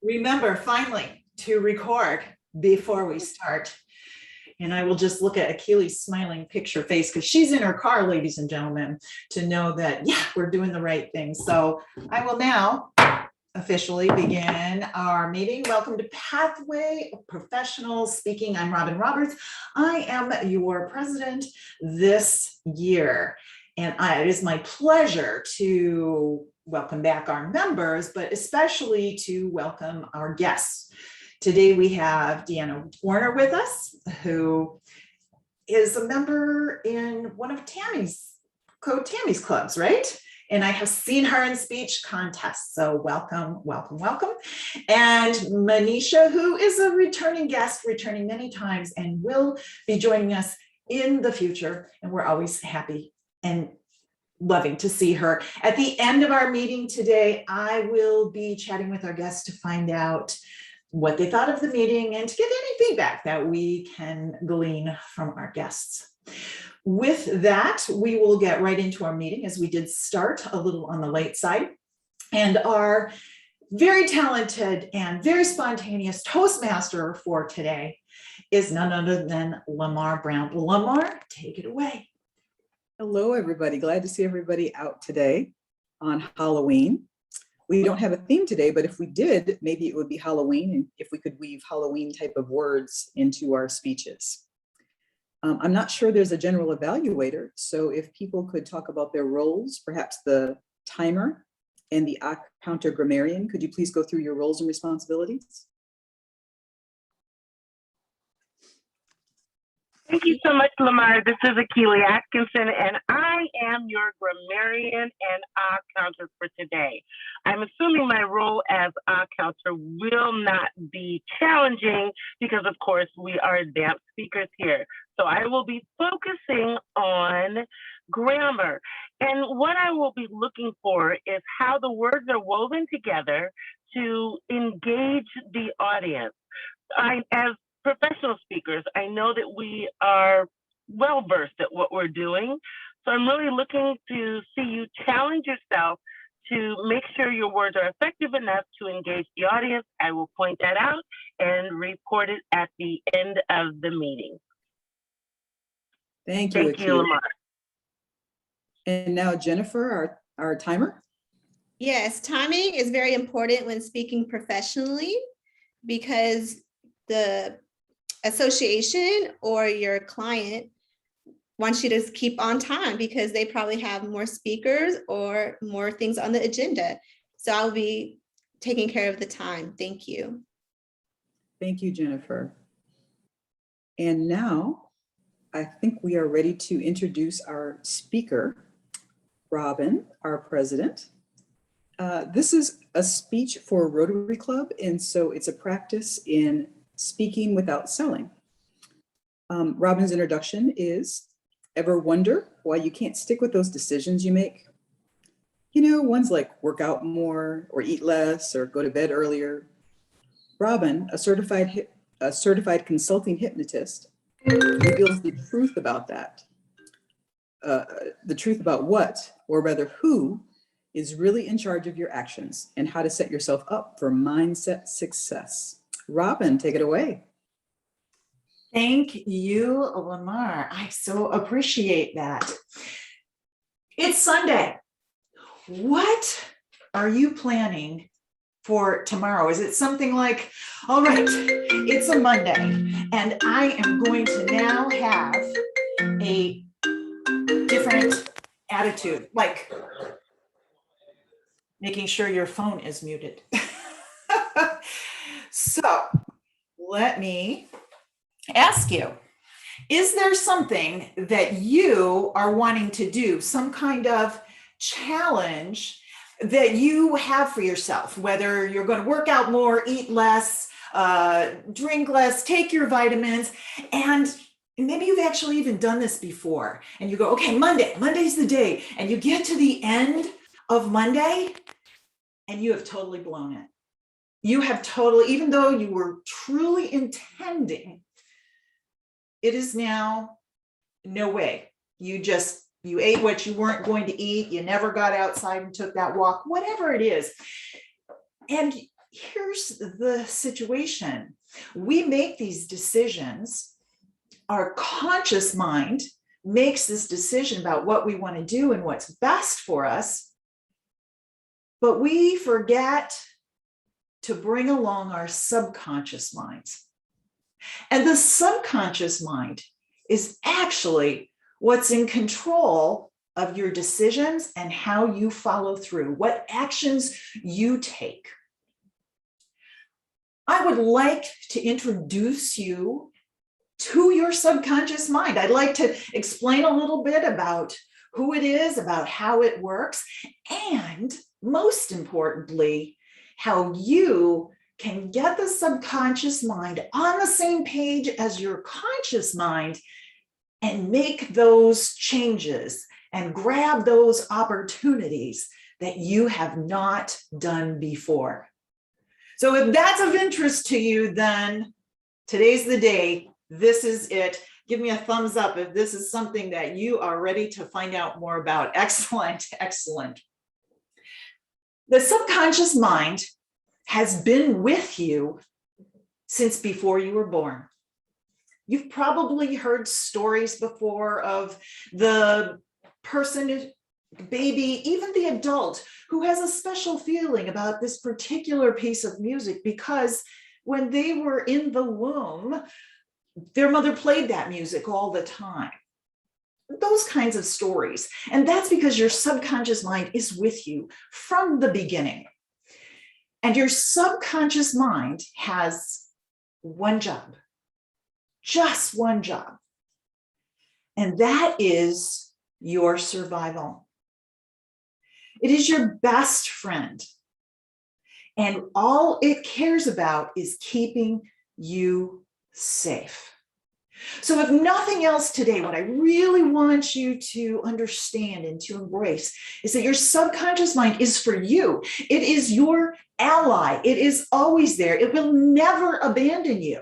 remember finally to record before we start. And I will just look at Achilles' smiling picture face because she's in her car, ladies and gentlemen, to know that, yeah, we're doing the right thing. So I will now officially begin our meeting. Welcome to Pathway Professional Speaking. I'm Robin Roberts. I am your president this year. And it is my pleasure to welcome back our members, but especially to welcome our guests. Today we have Deanna Warner with us, who is a member in one of Tammy's clubs, right? And I have seen her in speech contests. So welcome, welcome, welcome. And Manisha, who is a returning guest, returning many times and will be joining us in the future. And we're always happy and loving to see her. At the end of our meeting today, I will be chatting with our guests to find out what they thought of the meeting and to get any feedback that we can glean from our guests. With that, we will get right into our meeting, as we did start a little on the late side. And our very talented and very spontaneous Toastmaster for today is none other than Lamar Brown. Lamar, take it away. Hello, everybody. Glad to see everybody out today on Halloween. We don't have a theme today, but if we did, maybe it would be Halloween, and if we could weave Halloween type of words into our speeches. I'm not sure there's a general evaluator, so if people could talk about their roles, perhaps the timer and the counter grammarian, could you please go through your roles and responsibilities? Thank you so much, Lamar. This is Achilles Atkinson, and I am your grammarian and counter for today. I'm assuming my role as counter will not be challenging because, of course, we are advanced speakers here. So I will be focusing on grammar. And what I will be looking for is how the words are woven together to engage the audience. As professional speakers, I know that we are well-versed at what we're doing. So I'm really looking to see you challenge yourself to make sure your words are effective enough to engage the audience. I will point that out and report it at the end of the meeting. Thank you, Lamar. And now Jennifer, our timer. Yes, timing is very important when speaking professionally because the association or your client wants you to keep on time because they probably have more speakers or more things on the agenda. So I'll be taking care of the time. Thank you. Thank you, Jennifer. And now I think we are ready to introduce our speaker, Robin, our president. This is a speech for Rotary Club, and so it's a practice in speaking without selling. Robin's introduction is, ever wonder why you can't stick with those decisions you make? You know, ones like work out more or eat less or go to bed earlier. Robin, a certified consulting hypnotist, reveals the truth about that. The truth about what, or rather who, is really in charge of your actions and how to set yourself up for mindset success. Robin, take it away. Thank you, Lamar. I so appreciate that. It's Sunday. What are you planning for tomorrow? Is it something like, all right, it's a Monday, and I am going to now have a different attitude, like making sure your phone is muted. So let me ask you, is there something that you are wanting to do, some kind of challenge that you have for yourself, whether you're going to work out more, eat less, drink less, take your vitamins, and maybe you've actually even done this before, and you go, okay, Monday's the day, and you get to the end of Monday, and you have totally blown it. You have totally, even though you were truly intending, it is now no way. You ate what you weren't going to eat. You never got outside and took that walk, whatever it is. And here's the situation. We make these decisions. Our conscious mind makes this decision about what we want to do and what's best for us. But we forget to bring along our subconscious minds. And the subconscious mind is actually what's in control of your decisions and how you follow through, what actions you take. I would like to introduce you to your subconscious mind. I'd like to explain a little bit about who it is, about how it works, and most importantly, how you can get the subconscious mind on the same page as your conscious mind and make those changes and grab those opportunities that you have not done before. So if that's of interest to you, then today's the day. This is it. Give me a thumbs up if this is something that you are ready to find out more about. Excellent, excellent. The subconscious mind has been with you since before you were born. You've probably heard stories before of the person, baby, even the adult who has a special feeling about this particular piece of music because when they were in the womb, their mother played that music all the time. Those kinds of stories. And that's because your subconscious mind is with you from the beginning. And your subconscious mind has one job, just one job. And that is your survival. It is your best friend. And all it cares about is keeping you safe. So if nothing else today, what I really want you to understand and to embrace is that your subconscious mind is for you. It is your ally. It is always there. It will never abandon you.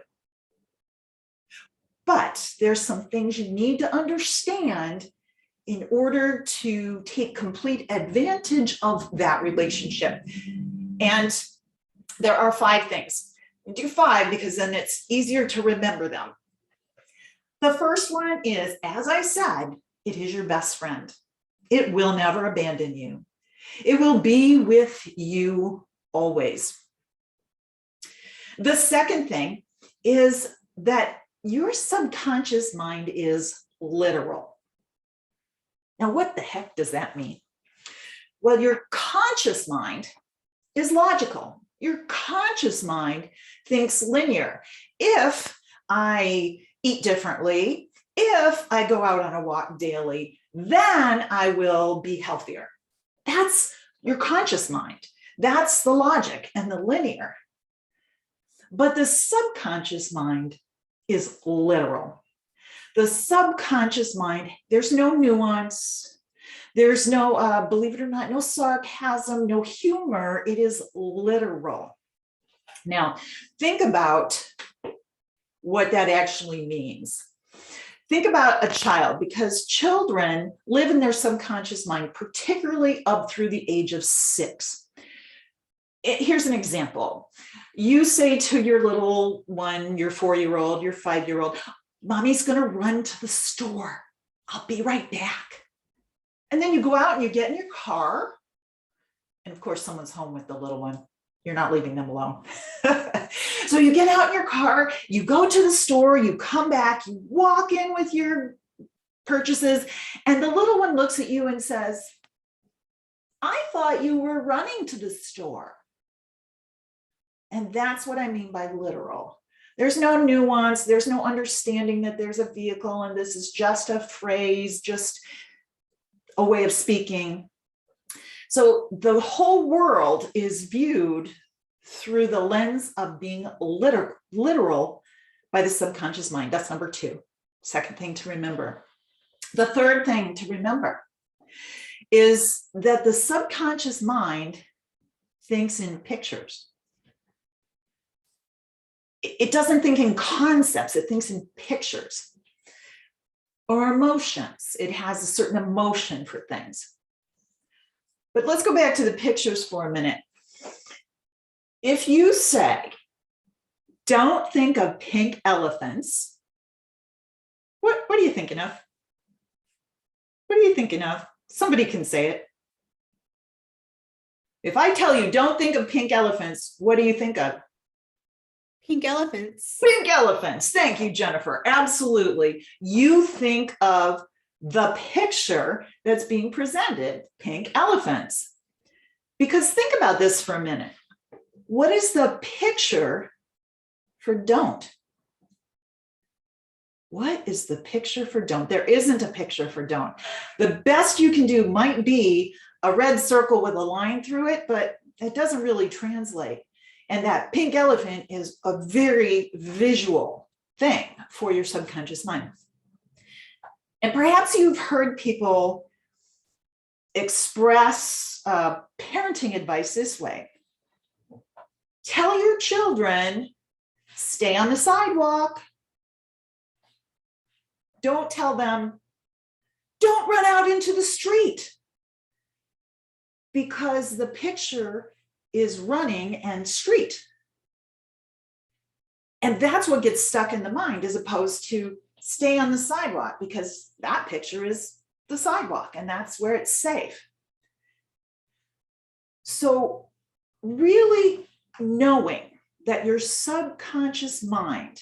But there's some things you need to understand in order to take complete advantage of that relationship. And there are 5 things. Do 5 because then it's easier to remember them. The first one is, as I said, it is your best friend. It will never abandon you. It will be with you always. The second thing is that your subconscious mind is literal. Now, what the heck does that mean? Well, your conscious mind is logical. Your conscious mind thinks linear. If I eat differently, if I go out on a walk daily, then I will be healthier. That's your conscious mind. That's the logic and the linear. But the subconscious mind is literal. The subconscious mind, there's no nuance. There's no, believe it or not, no sarcasm, no humor. It is literal. Now, think about what that actually means. Think about a child, because children live in their subconscious mind, particularly up through the age of 6. Here's an example. You say to your little one, your 4-year-old, your 5-year-old, Mommy's going to run to the store. I'll be right back. And then you go out and you get in your car. And of course, someone's home with the little one. You're not leaving them alone. So you get out in your car, you go to the store, you come back, you walk in with your purchases, and the little one looks at you and says, I thought you were running to the store. And that's what I mean by literal. There's no nuance. There's no understanding that there's a vehicle and this is just a phrase, just a way of speaking. So the whole world is viewed through the lens of being literal by the subconscious mind. That's number 2. Second thing to remember. The third thing to remember is that the subconscious mind thinks in pictures. It doesn't think in concepts, it thinks in pictures or emotions. It has a certain emotion for things. But let's go back to the pictures for a minute. If you say, don't think of pink elephants, what are you thinking of? What are you thinking of? Somebody can say it. If I tell you, don't think of pink elephants, what do you think of? Pink elephants. Pink elephants. Thank you, Jennifer. Absolutely. You think of the picture that's being presented, pink elephants. Because think about this for a minute. What is the picture for don't? What is the picture for don't? There isn't a picture for don't. The best you can do might be a red circle with a line through it, but it doesn't really translate. And that pink elephant is a very visual thing for your subconscious mind. And perhaps you've heard people express parenting advice this way. Tell your children, stay on the sidewalk. Don't tell them, don't run out into the street. Because the picture is running and street. And that's what gets stuck in the mind, as opposed to stay on the sidewalk, because that picture is the sidewalk and that's where it's safe. So really knowing that your subconscious mind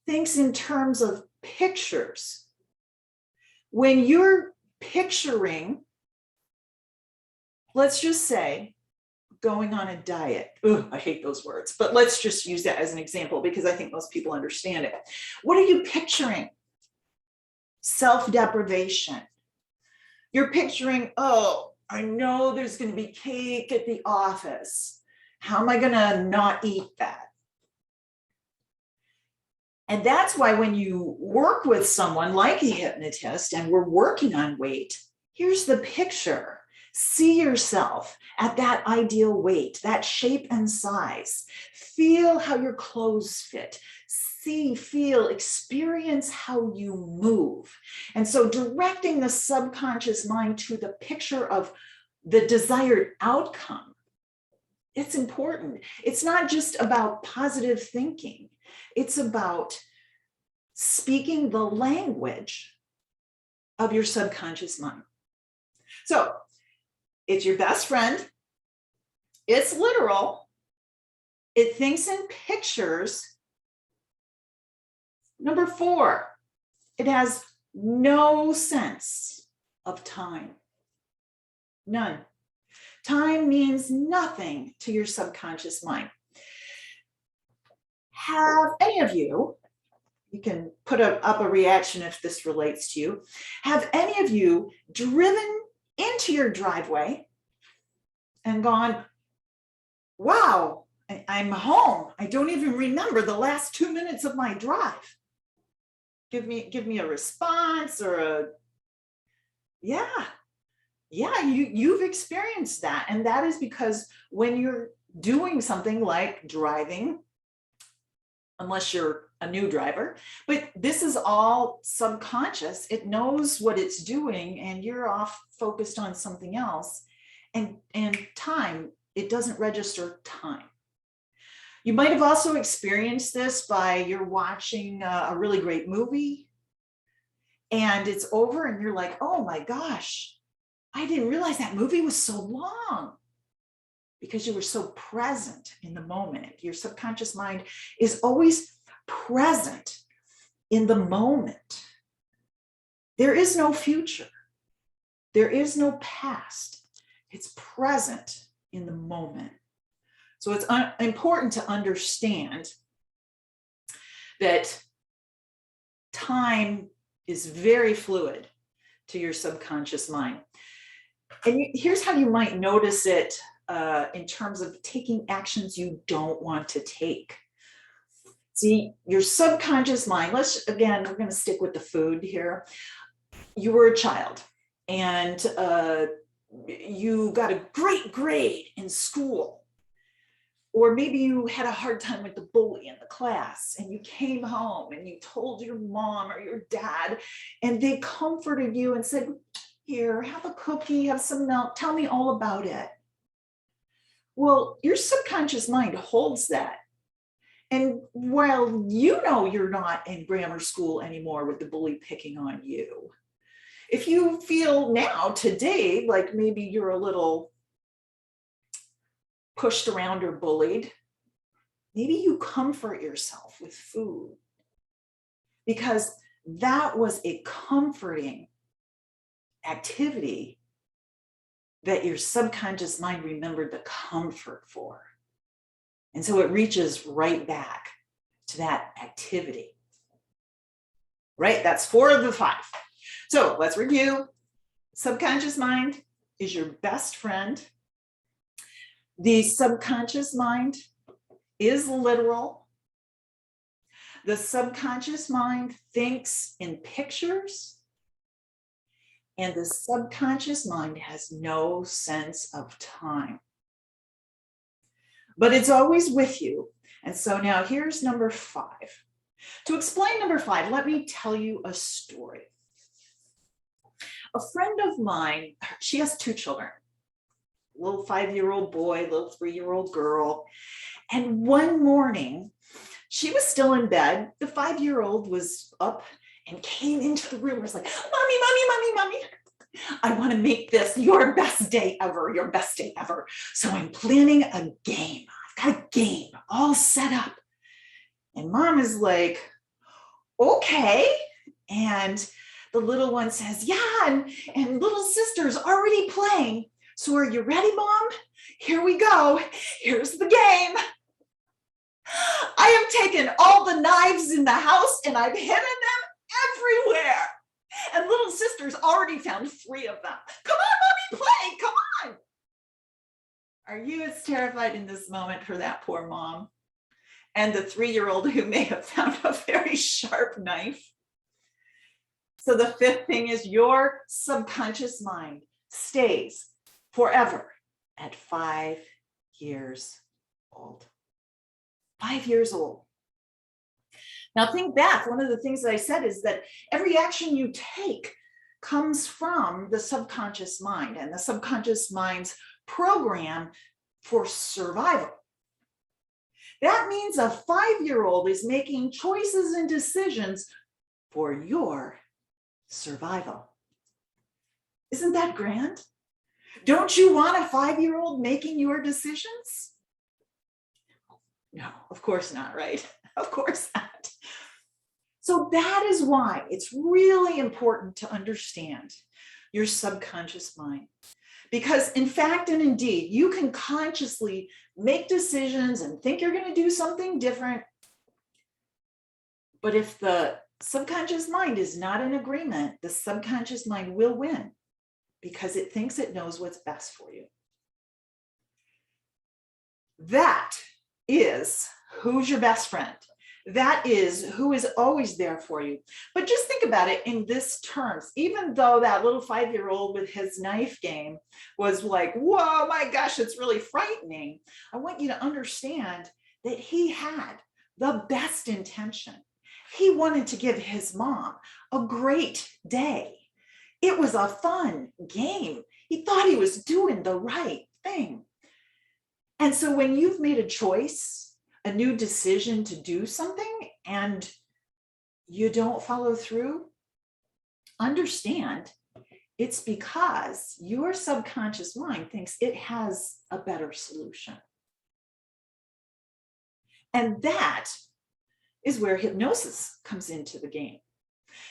thinks in terms of pictures. When you're picturing, let's just say, going on a diet. Ugh, I hate those words, but let's just use that as an example because I think most people understand it. What are you picturing? Self-deprivation. You're picturing, oh, I know there's going to be cake at the office. How am I going to not eat that? And that's why when you work with someone like a hypnotist and we're working on weight, here's the picture. See yourself at that ideal weight, that shape and size. Feel how your clothes fit. See, feel, experience how you move. And so directing the subconscious mind to the picture of the desired outcome, it's important. It's not just about positive thinking. It's about speaking the language of your subconscious mind. So it's your best friend. It's literal. It thinks in pictures. Number 4, it has no sense of time. None. Time means nothing to your subconscious mind. Have any of you, you can put up a reaction if this relates to you, have any of you driven into your driveway and gone, wow, I'm home. I don't even remember the last 2 minutes of my drive. Give me a response or a, yeah, you've experienced that. And that is because when you're doing something like driving, unless you're a new driver, but this is all subconscious. It knows what it's doing and you're off focused on something else. And time, it doesn't register time. You might have also experienced this by you're watching a really great movie and it's over and you're like, oh my gosh, I didn't realize that movie was so long, because you were so present in the moment. Your subconscious mind is always present in the moment. There is no future. There is no past. It's present in the moment. So it's important to understand that time is very fluid to your subconscious mind. And here's how you might notice it in terms of taking actions you don't want to take. See, your subconscious mind, we're going to stick with the food here. You were a child and you got a great grade in school. Or maybe you had a hard time with the bully in the class and you came home and you told your mom or your dad and they comforted you and said, here, have a cookie, have some milk, tell me all about it. Well, your subconscious mind holds that. And while you know you're not in grammar school anymore with the bully picking on you, if you feel now today like maybe you're a little pushed around or bullied, maybe you comfort yourself with food, because that was a comforting activity that your subconscious mind remembered the comfort for. And so it reaches right back to that activity. Right? That's 4 of the 5. So let's review. Subconscious mind is your best friend. The subconscious mind is literal. The subconscious mind thinks in pictures. And the subconscious mind has no sense of time. But it's always with you. And so now here's number 5. To explain number 5, let me tell you a story. A friend of mine, she has 2 children, a little 5-year-old boy, little 3-year-old girl. And one morning, she was still in bed. The 5-year-old was up and came into the room and was like, "Mommy, mommy, mommy, mommy, I want to make this your best day ever, your best day ever. So I'm planning a game. I've got a game all set up." And mom is like, "Okay." And the little one says, "Yeah, and little sister's already playing. So are you ready, Mom? Here we go. Here's the game. I have taken all the knives in the house and I've hidden them everywhere. And little sister's already found 3 of them. Come on, Mommy, play. Come on." Are you as terrified in this moment for that poor mom and the 3-year-old who may have found a very sharp knife? So the 5th thing is your subconscious mind stays forever at 5 years old. 5 years old. Now think back, one of the things that I said is that every action you take comes from the subconscious mind and the subconscious mind's program for survival. That means a 5-year-old is making choices and decisions for your survival. Isn't that grand? Don't you want a 5-year-old making your decisions? No, of course not, right? Of course not. So that is why it's really important to understand your subconscious mind. Because in fact and indeed, you can consciously make decisions and think you're going to do something different. But if the subconscious mind is not in agreement, the subconscious mind will win because it thinks it knows what's best for you. That is who's your best friend. That is who is always there for you. But just think about it in this terms. Even though that little 5-year-old with his knife game was like, whoa, my gosh, it's really frightening. I want you to understand that he had the best intention. He wanted to give his mom a great day. It was a fun game. He thought he was doing the right thing. And so when you've made a choice, a new decision to do something, and you don't follow through, understand it's because your subconscious mind thinks it has a better solution. And that is where hypnosis comes into the game.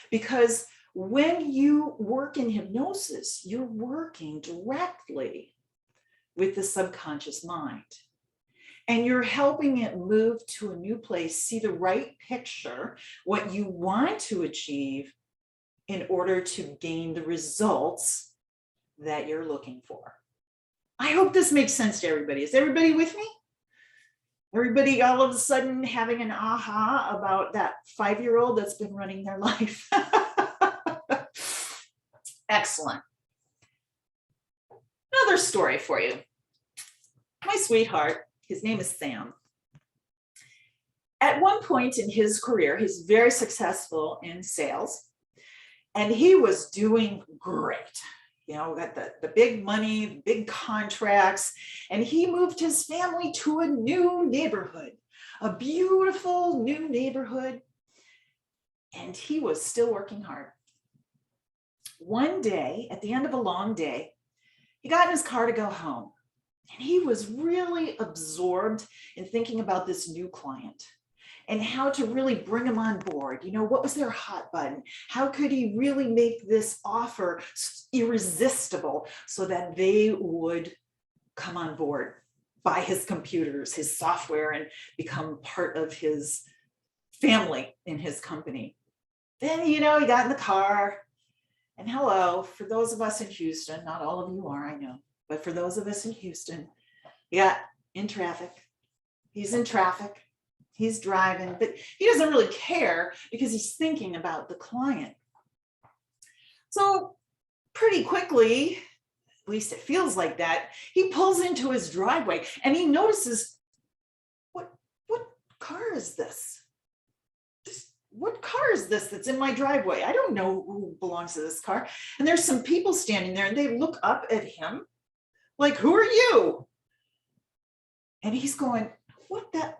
Because when you work in hypnosis, you're working directly with the subconscious mind. And you're helping it move to a new place, see the right picture, what you want to achieve in order to gain the results that you're looking for. I hope this makes sense to everybody. Is everybody with me? Everybody all of a sudden having an aha about that 5-year-old that's been running their life? Excellent. Another story for you. My sweetheart, his name is Sam. At one point in his career, he's very successful in sales, and he was doing great. got the big money, big contracts, and he moved his family to a new neighborhood, a beautiful new neighborhood. And he was still working hard. One day, at the end of a long day, he got in his car to go home. And he was really absorbed in thinking about this new client and how to really bring them on board. What was their hot button? How could he really make this offer irresistible so that they would come on board, buy his computers, his software, and become part of his family in his company? Then, he got in the car, and hello, for those of us in Houston, not all of you are, I know, but for those of us in Houston, he got in traffic. He's in traffic. He's driving, but he doesn't really care because he's thinking about the client. So pretty quickly, at least it feels like that, he pulls into his driveway and he notices, what car is this? What car is this that's in my driveway? I don't know who belongs to this car. And there's some people standing there and they look up at him like, who are you? And he's going, what the?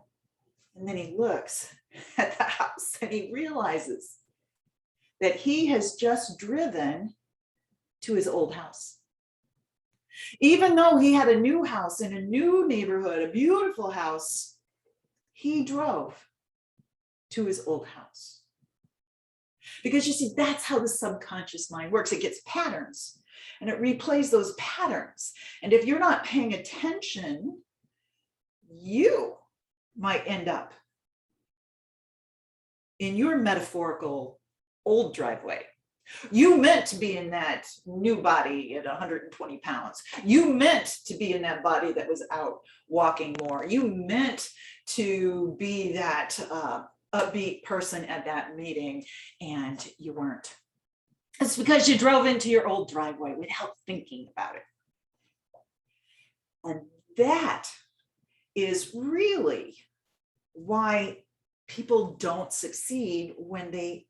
And then he looks at the house and he realizes that he has just driven to his old house. Even though he had a new house in a new neighborhood, a beautiful house, he drove to his old house. Because you see, that's how the subconscious mind works. It gets patterns and it replays those patterns. And if you're not paying attention, you might end up in your metaphorical old driveway. You meant to be in that new body at 120 pounds. You meant to be in that body that was out walking more. You meant to be that upbeat person at that meeting, and you weren't. It's because you drove into your old driveway without thinking about it. And that is really why people don't succeed when they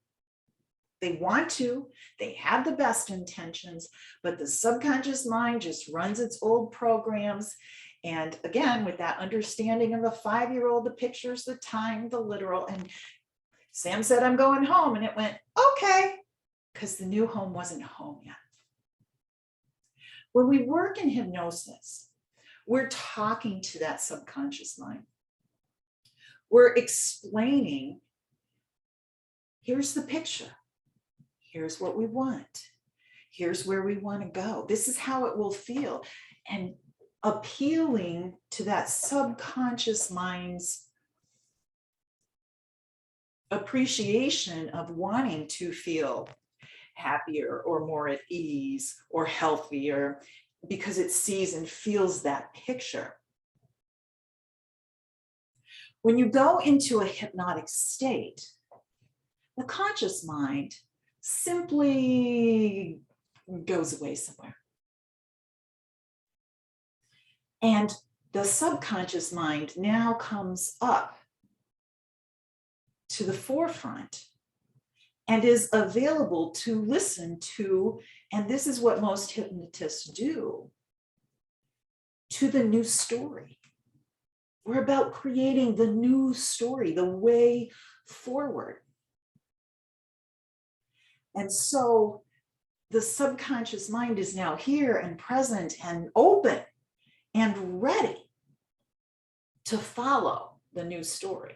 want to, they have the best intentions, but the subconscious mind just runs its old programs. And again, with that understanding of a 5-year-old, the pictures, the time, the literal, and Sam said, I'm going home. And it went, okay, because the new home wasn't home yet. When we work in hypnosis, we're talking to that subconscious mind. We're explaining, here's the picture. Here's what we want. Here's where we want to go. This is how it will feel. And appealing to that subconscious mind's appreciation of wanting to feel happier or more at ease or healthier because it sees and feels that picture. When you go into a hypnotic state, the conscious mind simply goes away somewhere. And the subconscious mind now comes up to the forefront and is available to listen to, and this is what most hypnotists do, to the new story. We're about creating the new story, the way forward. And so the subconscious mind is now here and present and open and ready to follow the new story.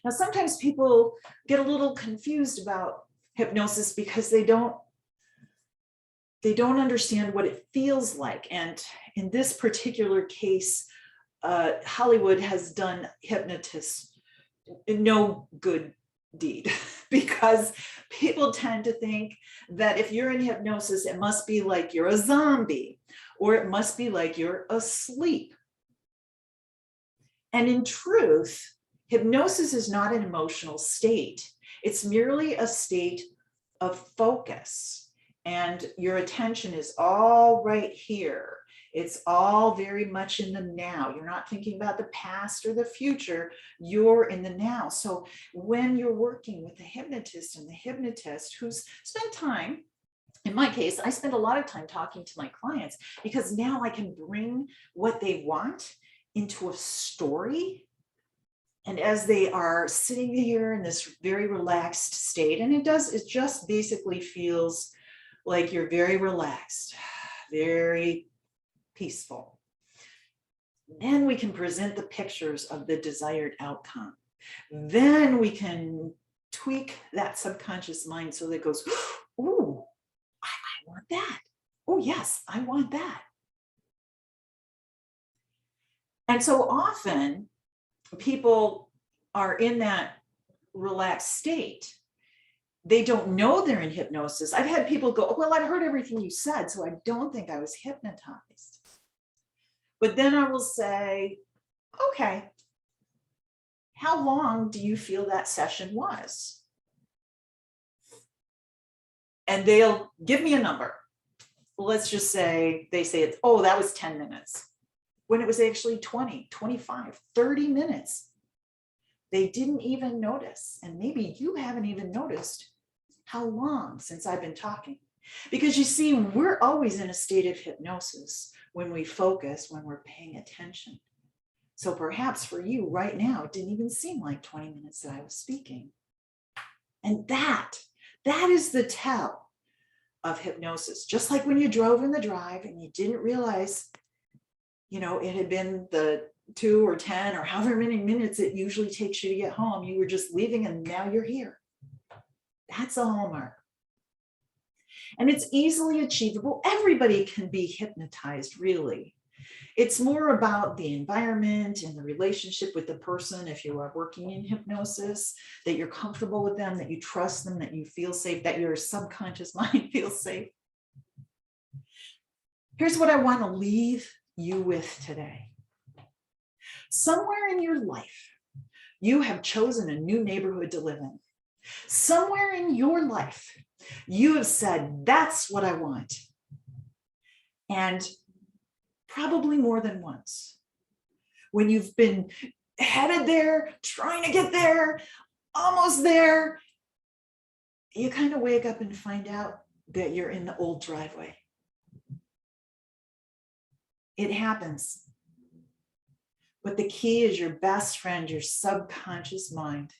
Now, sometimes people get a little confused about hypnosis because they don't understand what it feels like. And in this particular case, Hollywood has done hypnotists no good deed because people tend to think that if you're in hypnosis, it must be like you're a zombie or it must be like you're asleep. And in truth, hypnosis is not an emotional state. It's merely a state of focus. And your attention is all right here. It's all very much in the now. You're not thinking about the past or the future. You're in the now. So when you're working with the hypnotist and the hypnotist who's spent time in my case, I spend a lot of time talking to my clients because now I can bring what they want into a story. And as they are sitting here in this very relaxed state, and it just basically feels like you're very relaxed, very peaceful. Then we can present the pictures of the desired outcome. Then we can tweak that subconscious mind so that it goes, ooh, I want that. Oh, yes, I want that. And so often people are in that relaxed state. They don't know they're in hypnosis. I've had people go, well, I've heard everything you said, so I don't think I was hypnotized. But then I will say, okay, how long do you feel that session was? And they'll give me a number. Let's just say, they say it's, oh, that was 10 minutes. When it was actually 20, 25, 30 minutes. They didn't even notice. And maybe you haven't even noticed how long since I've been talking. Because you see, we're always in a state of hypnosis when we focus, when we're paying attention. So perhaps for you right now, it didn't even seem like 20 minutes that I was speaking. And that is the tell of hypnosis. Just like when you drove in the drive and you didn't realize, it had been the 2 or 10 or however many minutes it usually takes you to get home. You were just leaving and now you're here. That's a hallmark. And it's easily achievable. Everybody can be hypnotized, really. It's more about the environment and the relationship with the person. If you are working in hypnosis, that you're comfortable with them, that you trust them, that you feel safe, that your subconscious mind feels safe. Here's what I want to leave you with today. Somewhere in your life, you have chosen a new neighborhood to live in. Somewhere in your life, you have said, that's what I want. And probably more than once, when you've been headed there, trying to get there, almost there, you kind of wake up and find out that you're in the old driveway. It happens. But the key is your best friend, your subconscious mind.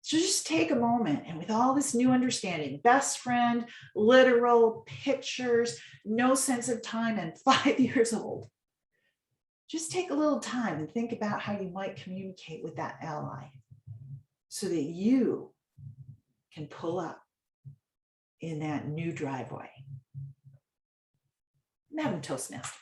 So just take a moment, and with all this new understanding, best friend, literal pictures, no sense of time, and 5 years old, just take a little time and think about how you might communicate with that ally so that you can pull up in that new driveway. Madam Toastmaster.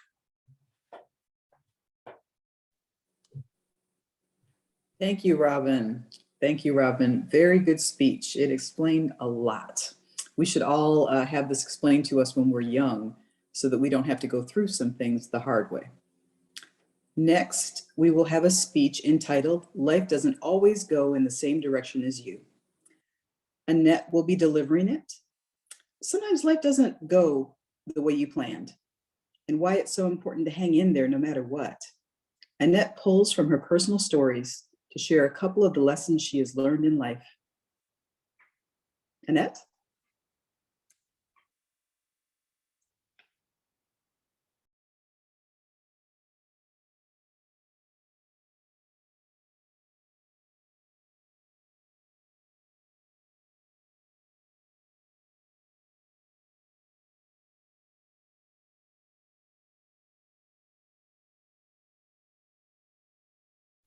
Thank you, Robin. Thank you, Robin. Very good speech. It explained a lot. We should all have this explained to us when we're young so that we don't have to go through some things the hard way. Next, we will have a speech entitled, Life Doesn't Always Go in the Same Direction as You. Annette will be delivering it. Sometimes life doesn't go the way you planned, and why it's so important to hang in there no matter what. Annette pulls from her personal stories to share a couple of the lessons she has learned in life. Annette?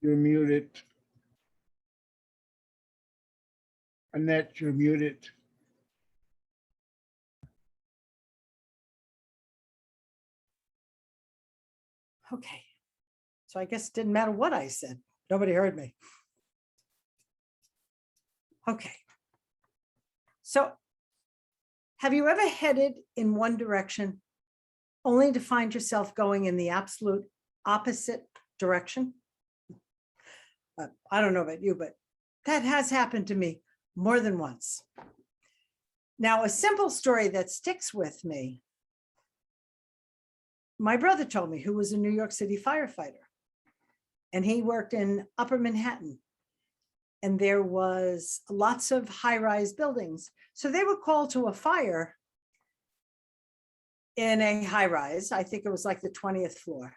You're muted. Annette, you're muted. Okay, so I guess it didn't matter what I said. Nobody heard me. Okay. So have you ever headed in one direction only to find yourself going in the absolute opposite direction? I don't know about you, but that has happened to me more than once. Now, a simple story that sticks with me. My brother told me, who was a New York City firefighter, and he worked in Upper Manhattan. and there was lots of high-rise buildings. So they were called to a fire in a high-rise. I think it was like the 20th floor.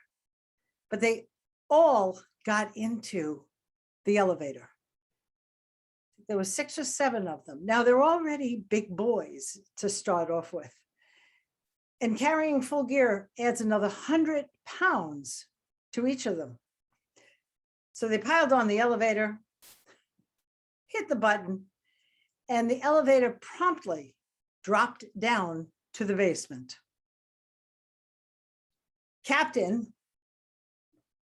But they all got into the elevator. There were 6 or 7 of them. Now they're already big boys to start off with. And carrying full gear adds another 100 pounds to each of them. So they piled on the elevator, hit the button, and the elevator promptly dropped down to the basement. Captain,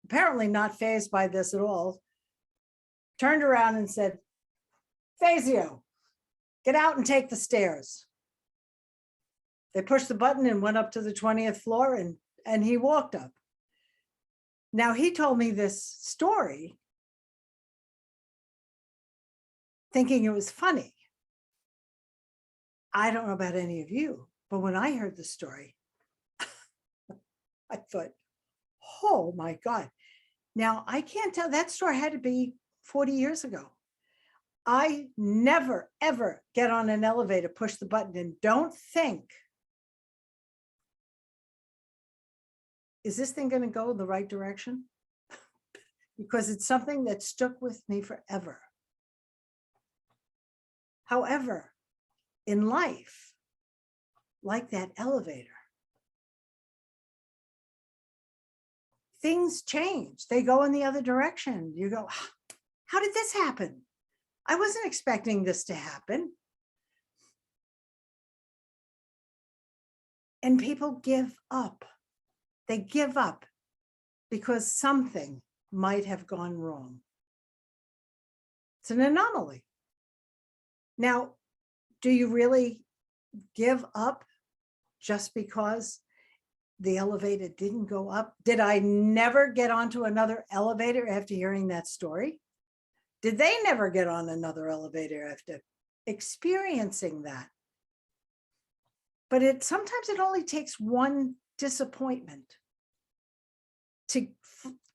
apparently not fazed by this at all, turned around and said, "Fazio, get out and take the stairs." They pushed the button and went up to the 20th floor, and he walked up. Now, he told me this story thinking it was funny. I don't know about any of you, but when I heard the story, I thought, oh my God. Now, I can't tell, that story had to be 40 years ago. I never, ever get on an elevator, push the button, and don't think, is this thing going to go in the right direction? Because it's something that stuck with me forever. However, in life, like that elevator, things change. They go in the other direction. You go, how did this happen? I wasn't expecting this to happen. And people give up. They give up because something might have gone wrong. It's an anomaly. Now, do you really give up just because the elevator didn't go up? Did I never get onto another elevator after hearing that story? Did they never get on another elevator after experiencing that? But sometimes it only takes one disappointment to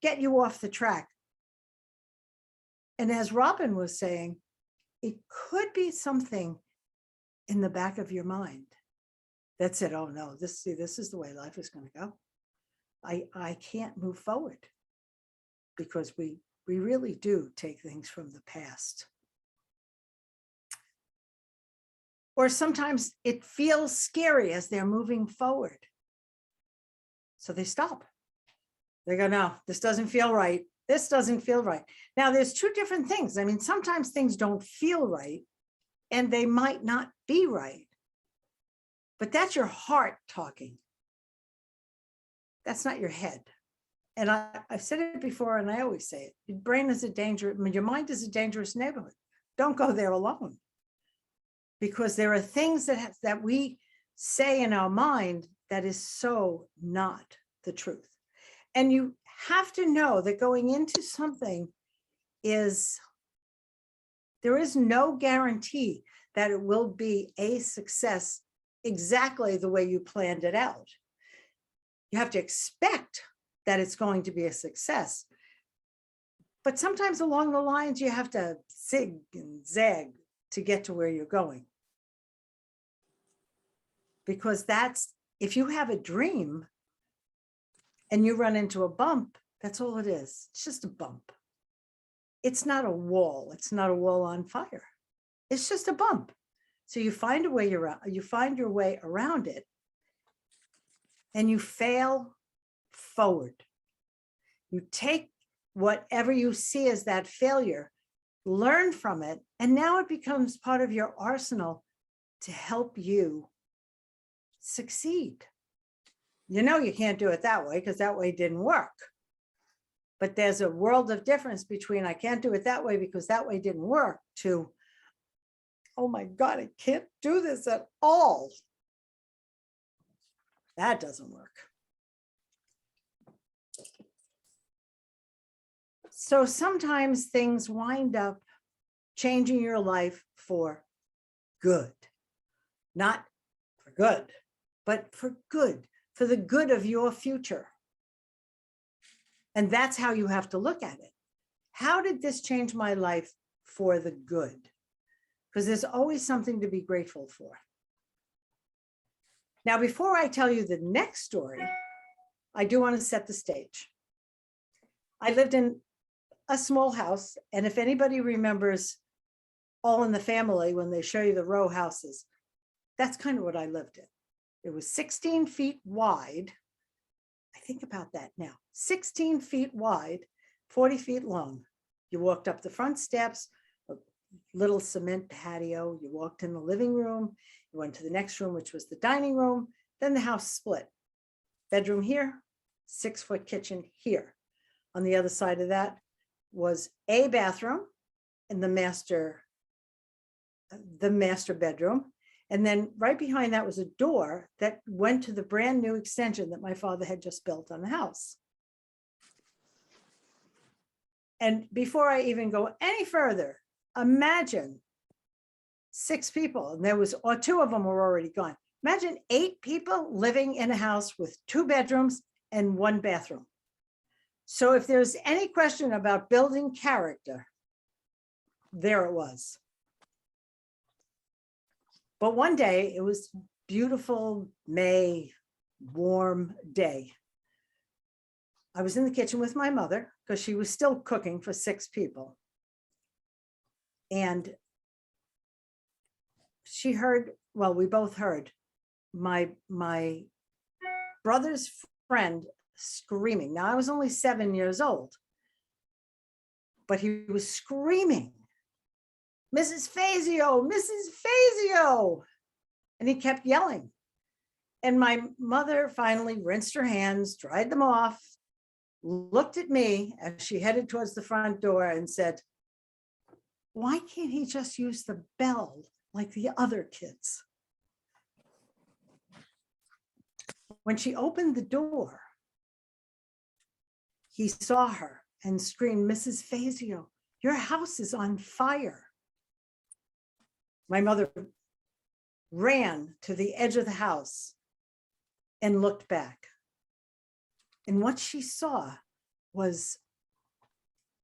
get you off the track. And as Robin was saying, it could be something in the back of your mind that said, oh no, this is the way life is going to go. I can't move forward, because we really do take things from the past. Or sometimes it feels scary as they're moving forward. So they stop. They go, no, this doesn't feel right. This doesn't feel right. Now, there's 2 different things. I mean, sometimes things don't feel right and they might not be right, but that's your heart talking. That's not your head. And I've said it before, and I always say it. Your brain is your mind is a dangerous neighborhood. Don't go there alone, because there are things that we say in our mind that is so not the truth. And you have to know that going into something there is no guarantee that it will be a success exactly the way you planned it out. You have to expect that it's going to be a success. But sometimes along the lines, you have to zig and zag to get to where you're going. Because if you have a dream and you run into a bump, that's all it is. It's just a bump. It's not a wall. It's not a wall on fire. It's just a bump. So you find your way around it, and you fail forward. You take whatever you see as that failure, learn from it, and now it becomes part of your arsenal to help you succeed. You know you can't do it that way, because that way didn't work. But there's a world of difference between I can't do it that way because that way didn't work to, oh my God, I can't do this at all. That doesn't work. So sometimes things wind up changing your life for good. Not for good, but for good, for the good of your future. And that's how you have to look at it. How did this change my life for the good, because there's always something to be grateful for. Now, before I tell you the next story, I do want to set the stage. I lived in a small house, and if anybody remembers All in the Family, when they show you the row houses, that's kind of what I lived in. It was 16 feet wide. I think about that now, 16 feet wide, 40 feet long. You walked up the front steps, a little cement patio. You walked in the living room. You went to the next room, which was the dining room. Then the house split. Bedroom here, 6-foot kitchen here. On the other side of that was a bathroom and the master bedroom. And then right behind that was a door that went to the brand new extension that my father had just built on the house. And before I even go any further, imagine 6 people, and there was, or 2 of them were already gone. Imagine 8 people living in a house with 2 bedrooms and 1 bathroom. So if there's any question about building character, there it was. But one day, it was beautiful May, warm day. I was in the kitchen with my mother because she was still cooking for 6 people. And she heard, well, we both heard my brother's friend screaming. Now, I was only 7 years old, but he was screaming, "Mrs. Fazio, Mrs. Fazio." And he kept yelling. And my mother finally rinsed her hands, dried them off, looked at me as she headed towards the front door and said, "Why can't he just use the bell like the other kids?" When she opened the door, he saw her and screamed, "Mrs. Fazio, your house is on fire." My mother ran to the edge of the house and looked back. And what she saw was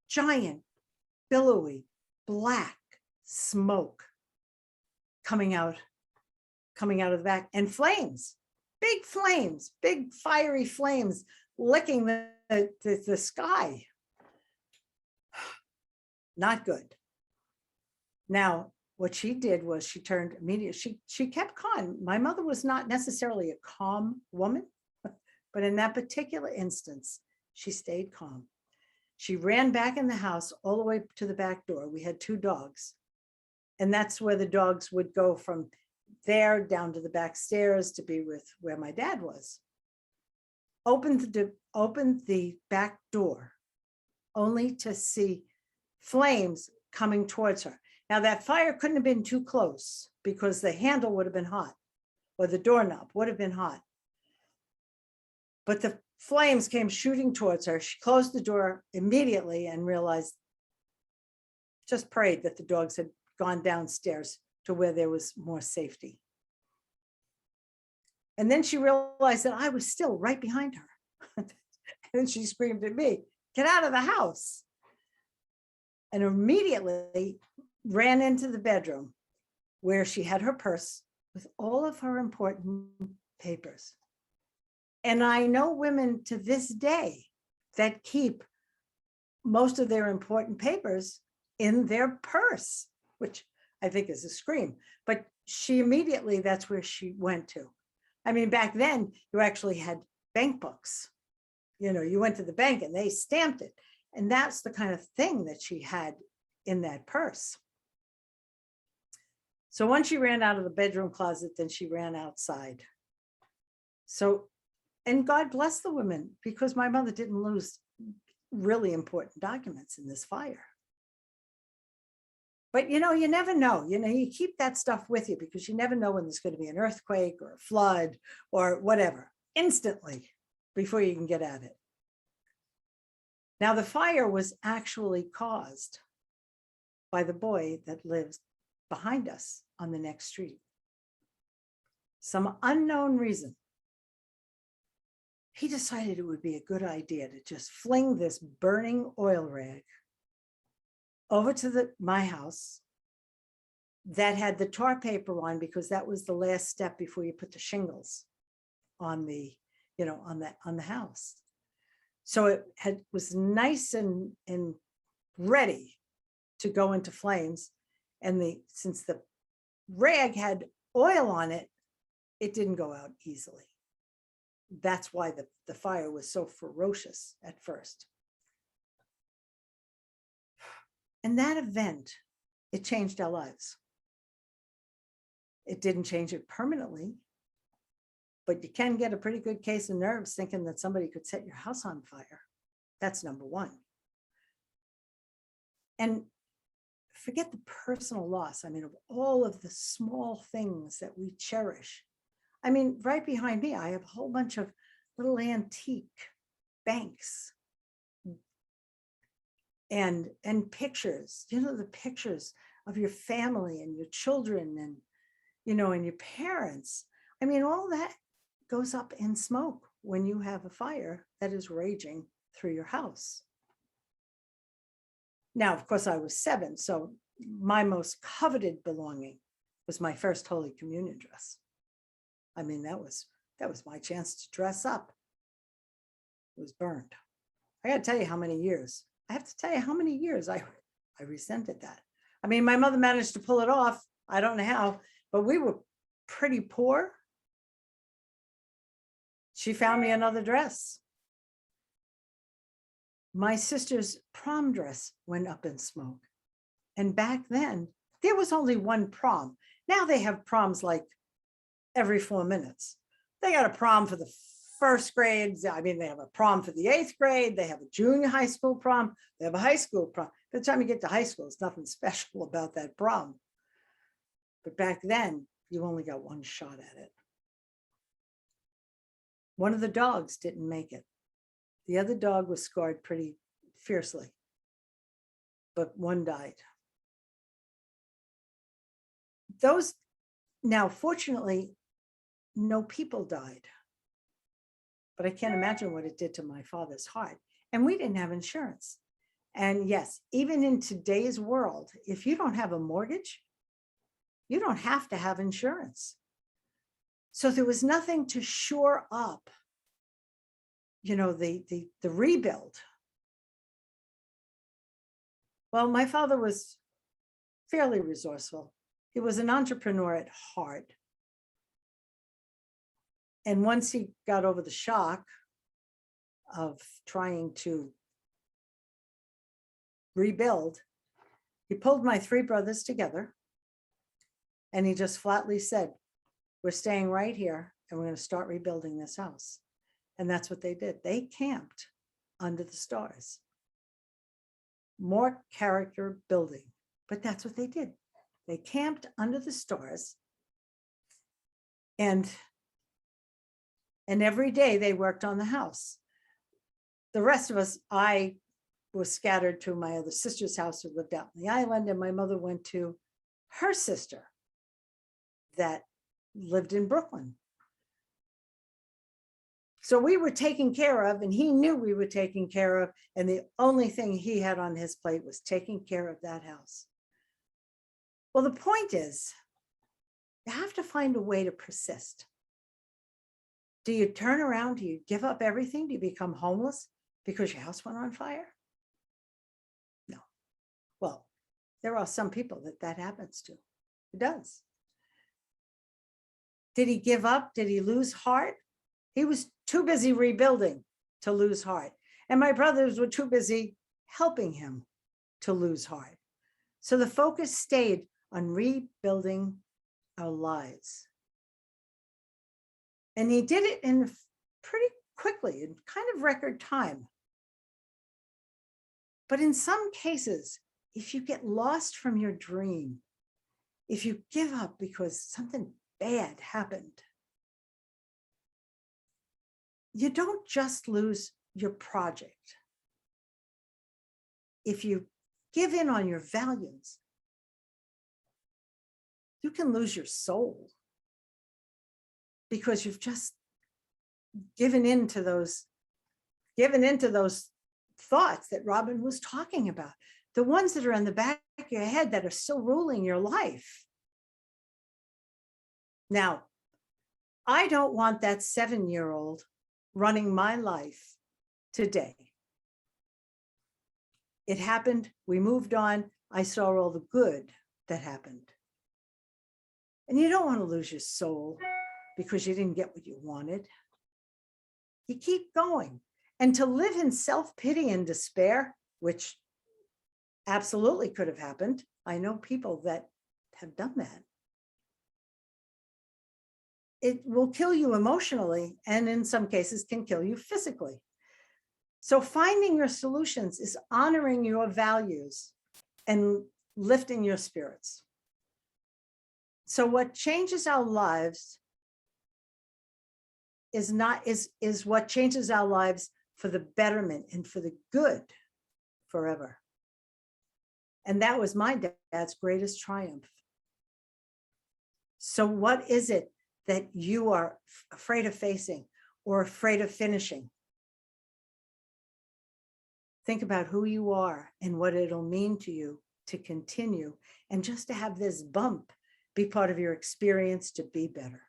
giant, billowy, black smoke coming out of the back, and flames, big fiery flames licking the sky. Not good. Now, what she did was she turned immediately, she kept calm. My mother was not necessarily a calm woman, but in that particular instance, she stayed calm. She ran back in the house all the way to the back door. We had 2 dogs. And that's where the dogs would go from there down to the back stairs to be with where my dad was. Opened the back door only to see flames coming towards her. Now, that fire couldn't have been too close because the handle would have been hot, or the doorknob would have been hot. But the flames came shooting towards her. She closed the door immediately and realized, just prayed that the dogs had gone downstairs to where there was more safety. And then she realized that I was still right behind her. And she screamed at me, "Get out of the house." And immediately ran into the bedroom where she had her purse with all of her important papers. And I know women to this day that keep most of their important papers in their purse, which I think is a scream. But she immediately, that's where she went to. I mean, back then, you actually had bank books. You know, you went to the bank and they stamped it. And that's the kind of thing that she had in that purse. So once she ran out of the bedroom closet, then she ran outside. So, and God bless the women, because my mother didn't lose really important documents in this fire. But, you know, you never know. You know, you keep that stuff with you because you never know when there's going to be an earthquake or a flood or whatever, instantly before you can get at it. Now, the fire was actually caused by the boy that lives behind us on the next street. Some unknown reason, he decided it would be a good idea to just fling this burning oil rag over to my house that had the tar paper on, because that was the last step before you put the shingles on the, on the house. So it was nice and ready to go into flames. And since the rag had oil on it, it didn't go out easily. That's why the fire was so ferocious at first. And that event, it changed our lives. It didn't change it permanently, but you can get a pretty good case of nerves thinking that somebody could set your house on fire. That's number one. And forget the personal loss. I mean, of all of the small things that we cherish. I mean, right behind me, I have a whole bunch of little antique banks and pictures, the pictures of your family and your children and, and your parents. I mean, all that goes up in smoke when you have a fire that is raging through your house. Now, of course, I was 7, so my most coveted belonging was my first Holy Communion dress. I mean, that was my chance to dress up. It was burned. I got to tell you how many years. I have to tell you how many years I resented that. I mean, my mother managed to pull it off. I don't know how, but we were pretty poor. She found me another dress. My sister's prom dress went up in smoke. And back then, there was only one prom. Now they have proms like every 4 minutes. They got a prom for the first grades. I mean, they have a prom for the 8th grade. They have a junior high school prom. They have a high school prom. By the time you get to high school, there's nothing special about that prom. But back then, you only got one shot at it. One of the dogs didn't make it. The other dog was scarred pretty fiercely, but one died. Now, fortunately, no people died, but I can't imagine what it did to my father's heart. And we didn't have insurance. And yes, even in today's world, if you don't have a mortgage, you don't have to have insurance. So there was nothing to shore up, the rebuild. Well, my father was fairly resourceful. He was an entrepreneur at heart. And once he got over the shock of trying to rebuild, he pulled my 3 brothers together and he just flatly said, we're staying right here and we're going to start rebuilding this house. And that's what they did. They camped under the stars. More character building, but that's what they did. They camped under the stars. And every day they worked on the house. The rest of us, I was scattered to my other sister's house who lived out on the island, and my mother went to her sister that lived in Brooklyn. So we were taken care of, and he knew we were taken care of. And the only thing he had on his plate was taking care of that house. Well, the point is, you have to find a way to persist. Do you turn around? Do you give up everything? Do you become homeless because your house went on fire? No. Well, there are some people that happens to. It does. Did he give up? Did he lose heart? He was too busy rebuilding to lose heart. And my brothers were too busy helping him to lose heart. So the focus stayed on rebuilding our lives. And he did it in pretty quickly, in kind of record time. But in some cases, if you get lost from your dream, if you give up because something bad happened, you don't just lose your project. If you give in on your values, you can lose your soul because you've just given into those thoughts that Robin was talking about. the ones that are in the back of your head that are still ruling your life. Now, I don't want that 7-year-old running my life today. It happened, we moved on, I saw all the good that happened. And you don't want to lose your soul because you didn't get what you wanted. You keep going. And to live in self-pity and despair, which absolutely could have happened. I know people that have done that. It will kill you emotionally, and in some cases can kill you physically. So finding your solutions is honoring your values and lifting your spirits. So what changes our lives is what changes our lives for the betterment and for the good forever. And that was my dad's greatest triumph. So what is it that you are afraid of facing or afraid of finishing? Think about who you are and what it'll mean to you to continue, and just to have this bump be part of your experience to be better.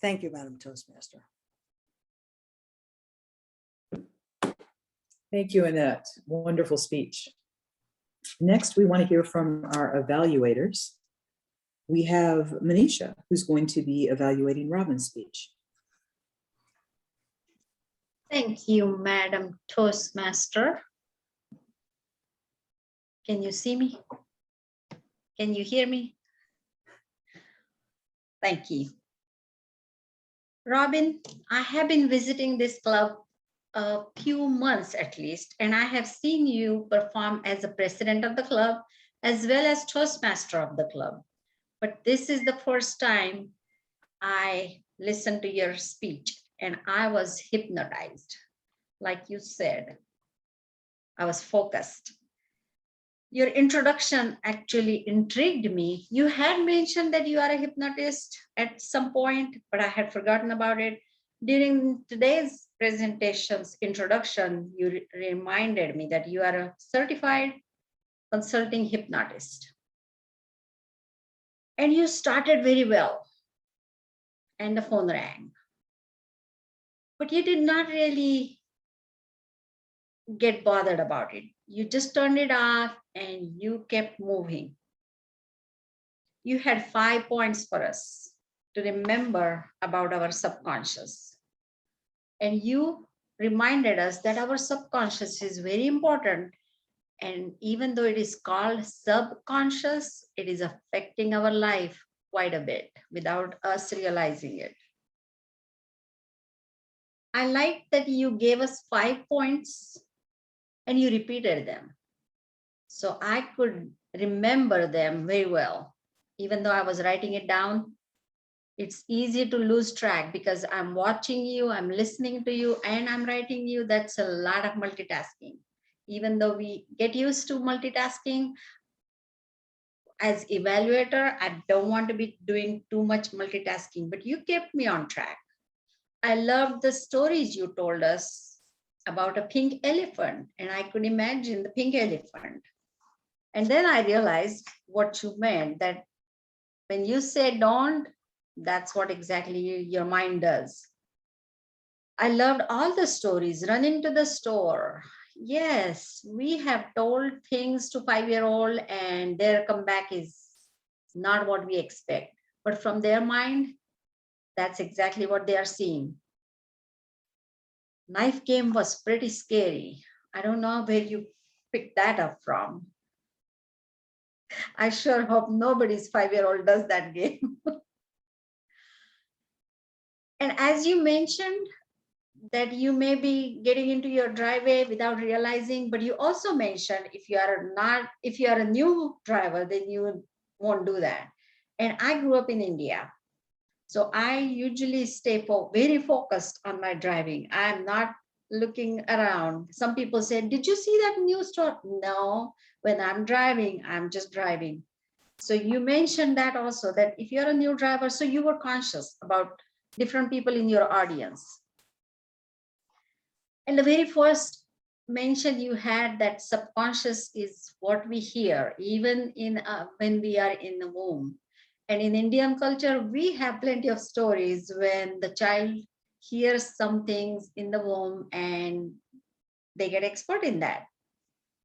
Thank you, Madam Toastmaster. Thank you, Annette. Wonderful speech. Next, we want to hear from our evaluators. We have Manisha, who's going to be evaluating Robin's speech. Thank you, Madam Toastmaster. Can you see me? Can you hear me? Thank you. Robin, I have been visiting this club a few months at least, and I have seen you perform as the president of the club as well as Toastmaster of the club. But this is the first time I listened to your speech and I was hypnotized. Like you said, I was focused. Your introduction actually intrigued me. You had mentioned that you are a hypnotist at some point, but I had forgotten about it. During today's presentation's introduction, you reminded me that you are a certified consulting hypnotist. And you started very well, and the phone rang. But you did not really get bothered about it. You just turned it off and you kept moving. You had 5 points for us to remember about our subconscious. And you reminded us that our subconscious is very important. And even though it is called subconscious, it is affecting our life quite a bit without us realizing it. I like that you gave us 5 points and you repeated them. So I could remember them very well. Even though I was writing it down, it's easy to lose track because I'm watching you, I'm listening to you, and I'm writing you. That's a lot of multitasking. Even though we get used to multitasking, as evaluator, I don't want to be doing too much multitasking, but you kept me on track. I loved the stories you told us about a pink elephant, and I could imagine the pink elephant. And then I realized what you meant, that when you say don't, that's what exactly your mind does. I loved all the stories, running to the store. Yes, we have told things to 5-year-old and their comeback is not what we expect. But from their mind, that's exactly what they are seeing. Knife game was pretty scary. I don't know where you picked that up from. I sure hope nobody's 5-year-old does that game. And as you mentioned, that you may be getting into your driveway without realizing, but you also mentioned if you are a new driver, then you won't do that. And I grew up in India. So I usually stay very focused on my driving. I'm not looking around. Some people say, did you see that new store? No, when I'm driving, I'm just driving. So you mentioned that also, that if you're a new driver, so you were conscious about different people in your audience. And the very first mentioned you had that subconscious is what we hear, even in when we are in the womb. And in Indian culture, we have plenty of stories when the child hears some things in the womb and they get expert in that.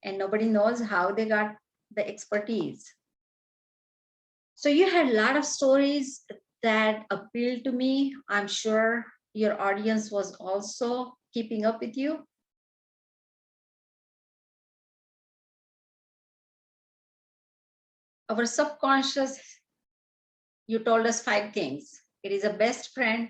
And nobody knows how they got the expertise. So you had a lot of stories that appealed to me. I'm sure your audience was also keeping up with you. Our subconscious, you told us 5 things. It is a best friend.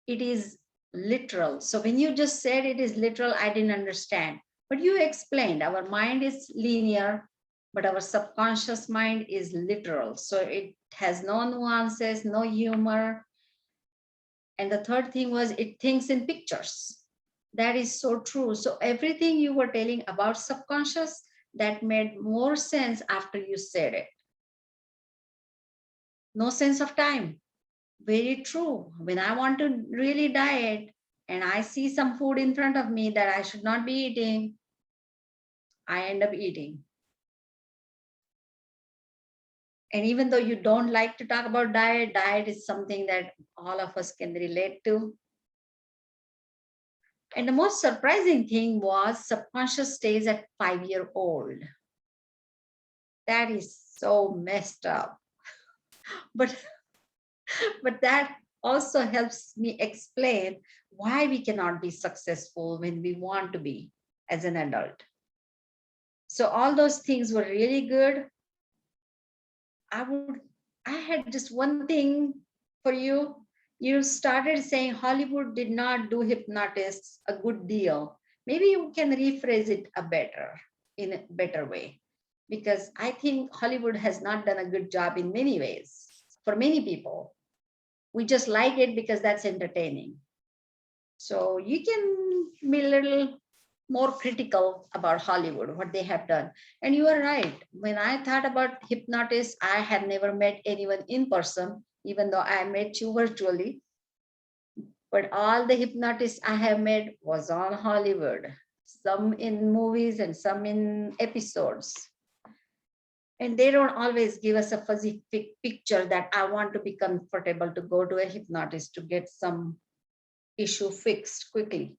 It is literal. So when you just said it is literal, I didn't understand. But you explained our mind is linear, but our subconscious mind is literal. So it has no nuances, no humor. And the third thing was it thinks in pictures. That is so true. So everything you were telling about subconscious, that made more sense after you said it. No sense of time. Very true. When I want to really diet and I see some food in front of me that I should not be eating, I end up eating. And even though you don't like to talk about diet, diet is something that all of us can relate to. And the most surprising thing was subconscious stays at 5-year-old. That is so messed up. But that also helps me explain why we cannot be successful when we want to be as an adult. So all those things were really good. I had just one thing for you. You started saying Hollywood did not do hypnotists a good deal. Maybe you can rephrase it in a better way, because I think Hollywood has not done a good job in many ways for many people. We just like it because that's entertaining. So you can be a little more critical about Hollywood, what they have done. And you are right. When I thought about hypnotists, I had never met anyone in person, even though I met you virtually. But all the hypnotists I have met was on Hollywood, some in movies and some in episodes. And they don't always give us a fuzzy picture that I want to be comfortable to go to a hypnotist to get some issue fixed quickly.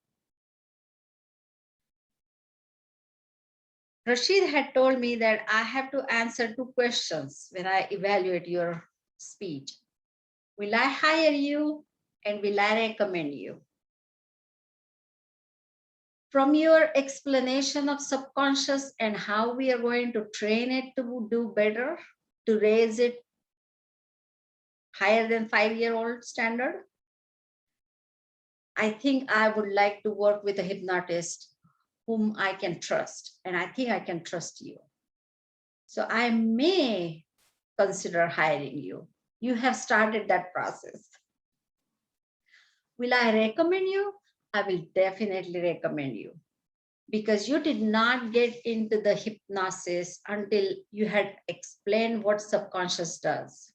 Rashid had told me that I have to answer 2 questions when I evaluate your speech. Will I hire you and will I recommend you? From your explanation of subconscious and how we are going to train it to do better, to raise it higher than 5-year-old standard, I think I would like to work with a hypnotist whom I can trust, and I think I can trust you. So I may consider hiring you. You have started that process. Will I recommend you? I will definitely recommend you, because you did not get into the hypnosis until you had explained what subconscious does.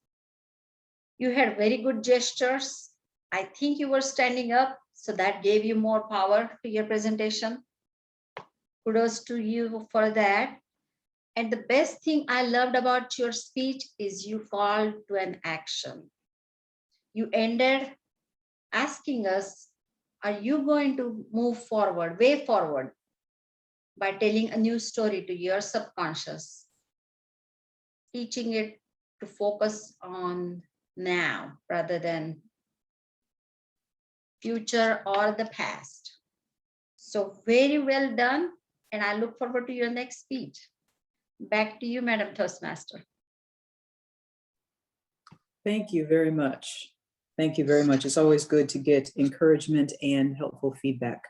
You had very good gestures. I think you were standing up, so that gave you more power to your presentation. Kudos to you for that. And the best thing I loved about your speech is you called to an action. You ended asking us, are you going to move forward, way forward, by telling a new story to your subconscious, teaching it to focus on now rather than future or the past. So very well done. And I look forward to your next speech. Back to you, Madam Toastmaster. Thank you very much. Thank you very much. It's always good to get encouragement and helpful feedback.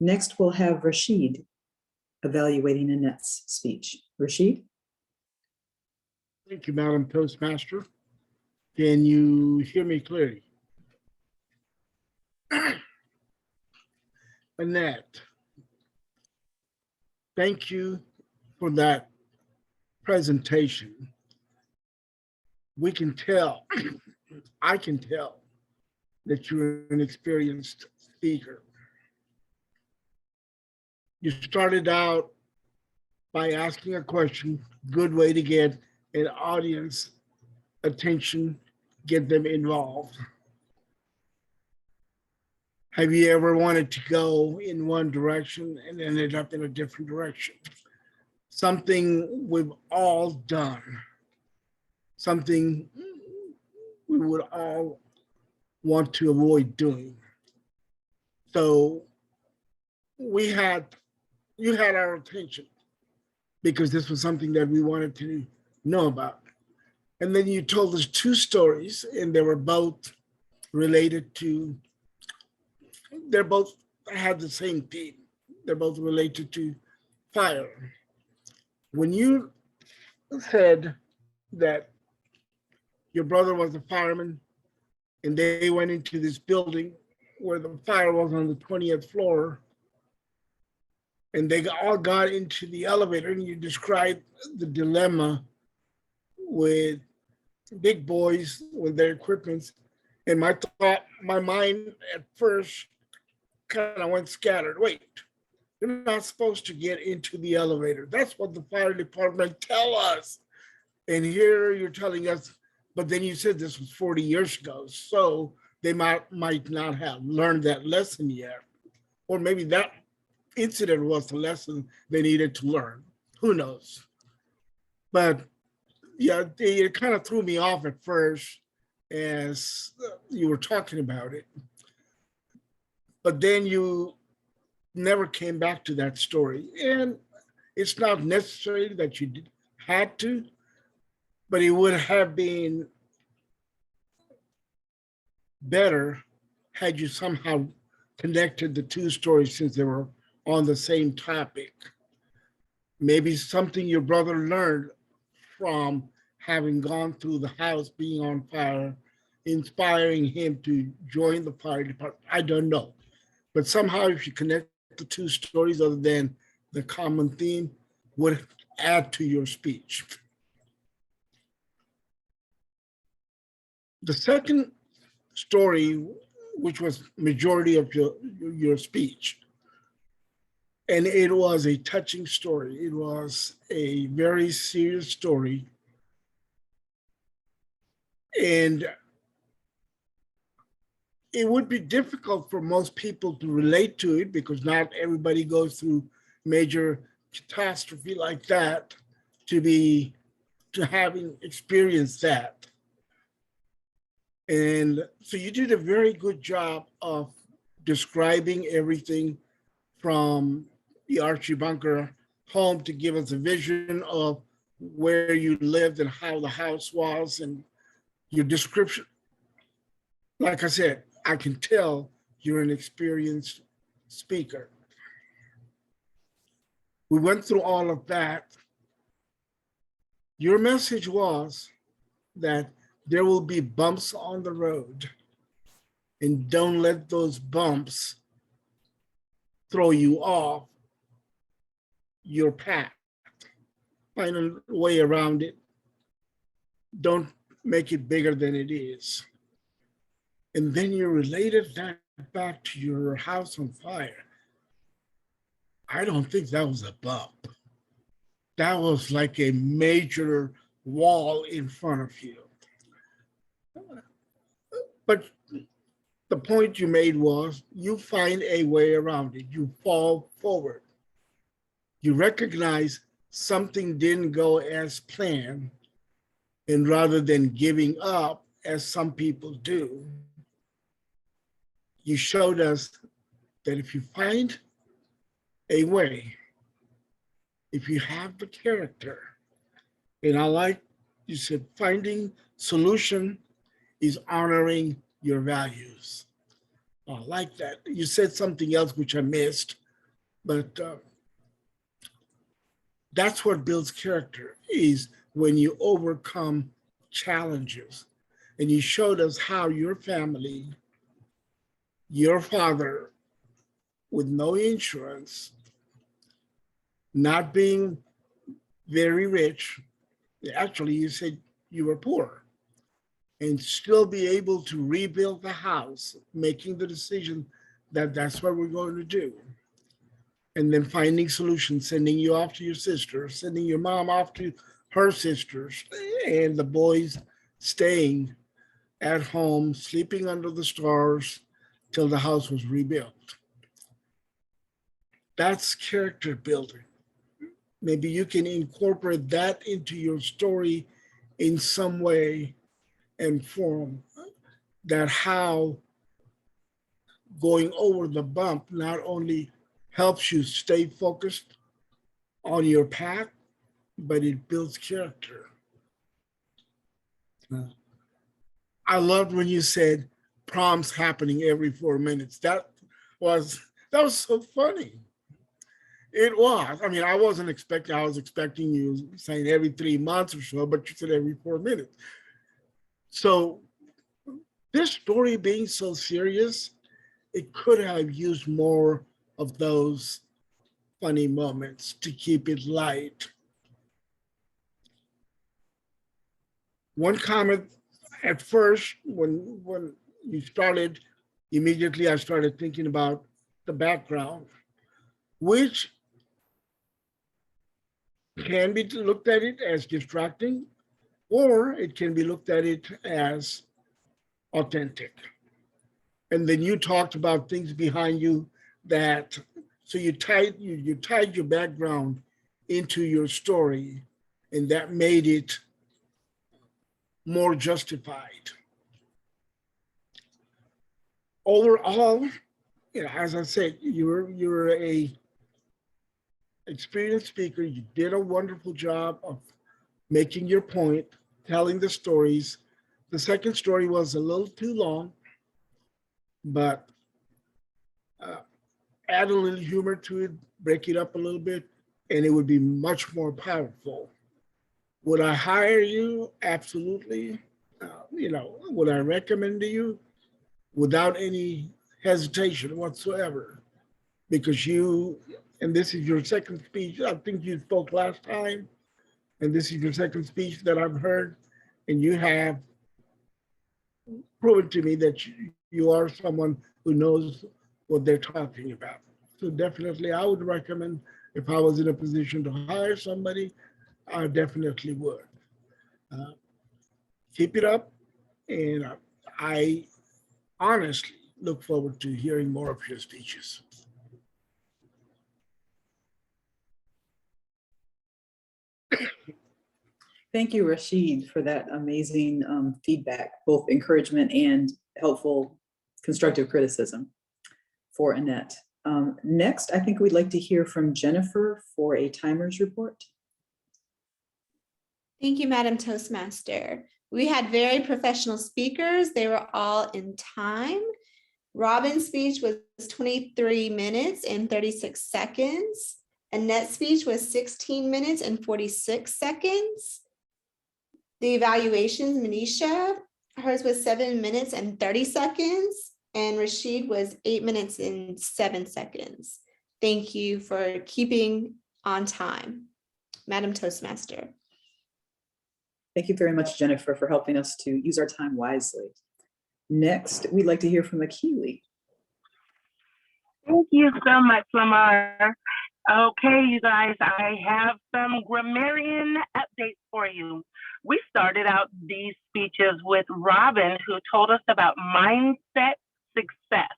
Next, we'll have Rashid evaluating Annette's speech. Rashid? Thank you, Madam Toastmaster. Can you hear me clearly? Annette, thank you for that presentation. We can tell, I can tell that you're an experienced speaker. You started out by asking a question, good way to get an audience attention, get them involved. Have you ever wanted to go in one direction and ended up in a different direction? Something we've all done, something we would all want to avoid doing. So you had our attention because this was something that we wanted to know about. And then you told us two stories, and they were both related to, they're both had the same theme. They're both related to fire. When you said that your brother was a fireman and they went into this building where the fire was on the 20th floor, and they all got into the elevator, and you described the dilemma with big boys with their equipment. And my mind at first kind of went scattered. Wait, you're not supposed to get into the elevator. That's what the fire department tell us. And here you're telling us, but then you said this was 40 years ago. So they might not have learned that lesson yet. Or maybe that incident was the lesson they needed to learn. Who knows? But yeah, it kind of threw me off at first as you were talking about it. But then you never came back to that story. And it's not necessary that you had to, but it would have been better had you somehow connected the two stories since they were on the same topic. Maybe something your brother learned from having gone through the house being on fire, inspiring him to join the fire department. I don't know. But somehow if you connect the two stories other than the common theme, would add to your speech. The second story, which was majority of your speech, and it was a touching story. It was a very serious story. And it would be difficult for most people to relate to it because not everybody goes through major catastrophe like that to having experienced that. And so you did a very good job of describing everything from the Archie Bunker home to give us a vision of where you lived and how the house was, and your description. Like I said, I can tell you're an experienced speaker. We went through all of that. Your message was that there will be bumps on the road, and don't let those bumps throw you off your path. Find a way around it. Don't make it bigger than it is. And then you related that back to your house on fire. I don't think that was a bump. That was like a major wall in front of you. But the point you made was you find a way around it. You fall forward. You recognize something didn't go as planned, and rather than giving up, as some people do, you showed us that if you find a way, if you have the character, and I like, you said, finding solution is honoring your values. I like that. You said something else which I missed, but that's what builds character, is when you overcome challenges. And you showed us how your family, your father with no insurance, not being very rich, actually you said you were poor, and still be able to rebuild the house, making the decision that that's what we're going to do. and then finding solutions, sending you off to your sister, sending your mom off to her sisters, and the boys staying at home, sleeping under the stars till the house was rebuilt. That's character building. Maybe you can incorporate that into your story in some way and form, that how going over the bump not only helps you stay focused on your path, but it builds character. I loved when you said proms happening every 4 minutes. That was so funny. It was. I mean, I was expecting you saying every 3 months or so, but you said every 4 minutes. So this story being so serious, it could have used more of those funny moments to keep it light. One comment at first, when you started, immediately I started thinking about the background, which can be looked at it as distracting, or it can be looked at it as authentic. And then you talked about things behind you that, so you tied your background into your story, and that made it more justified. Overall, as I said, you're a experienced speaker. You did a wonderful job of making your point, telling the stories. The second story was a little too long, but add a little humor to it, break it up a little bit, and it would be much more powerful. Would I hire you? Absolutely. Would I recommend you? Without any hesitation whatsoever, because and this is your second speech. I think you spoke last time, and this is your second speech that I've heard, and you have proven to me that you are someone who knows what they're talking about. So definitely I would recommend, if I was in a position to hire somebody, I definitely would. Keep it up, and I honestly look forward to hearing more of your speeches. Thank you, Rashid, for that amazing feedback, both encouragement and helpful constructive criticism for Annette. Next, I think we'd like to hear from Jennifer for a timers report. Thank you, Madam Toastmaster. We had very professional speakers. They were all in time. Robin's speech was 23 minutes and 36 seconds. Annette's speech was 16 minutes and 46 seconds. The evaluations, Manisha, hers was 7 minutes and 30 seconds. And Rashid was 8 minutes and 7 seconds. Thank you for keeping on time, Madam Toastmaster. Thank you very much, Jennifer, for helping us to use our time wisely. Next, we'd like to hear from Akili. Thank you so much, Lamar. Okay, you guys, I have some grammarian updates for you. We started out these speeches with Robin, who told us about mindset success.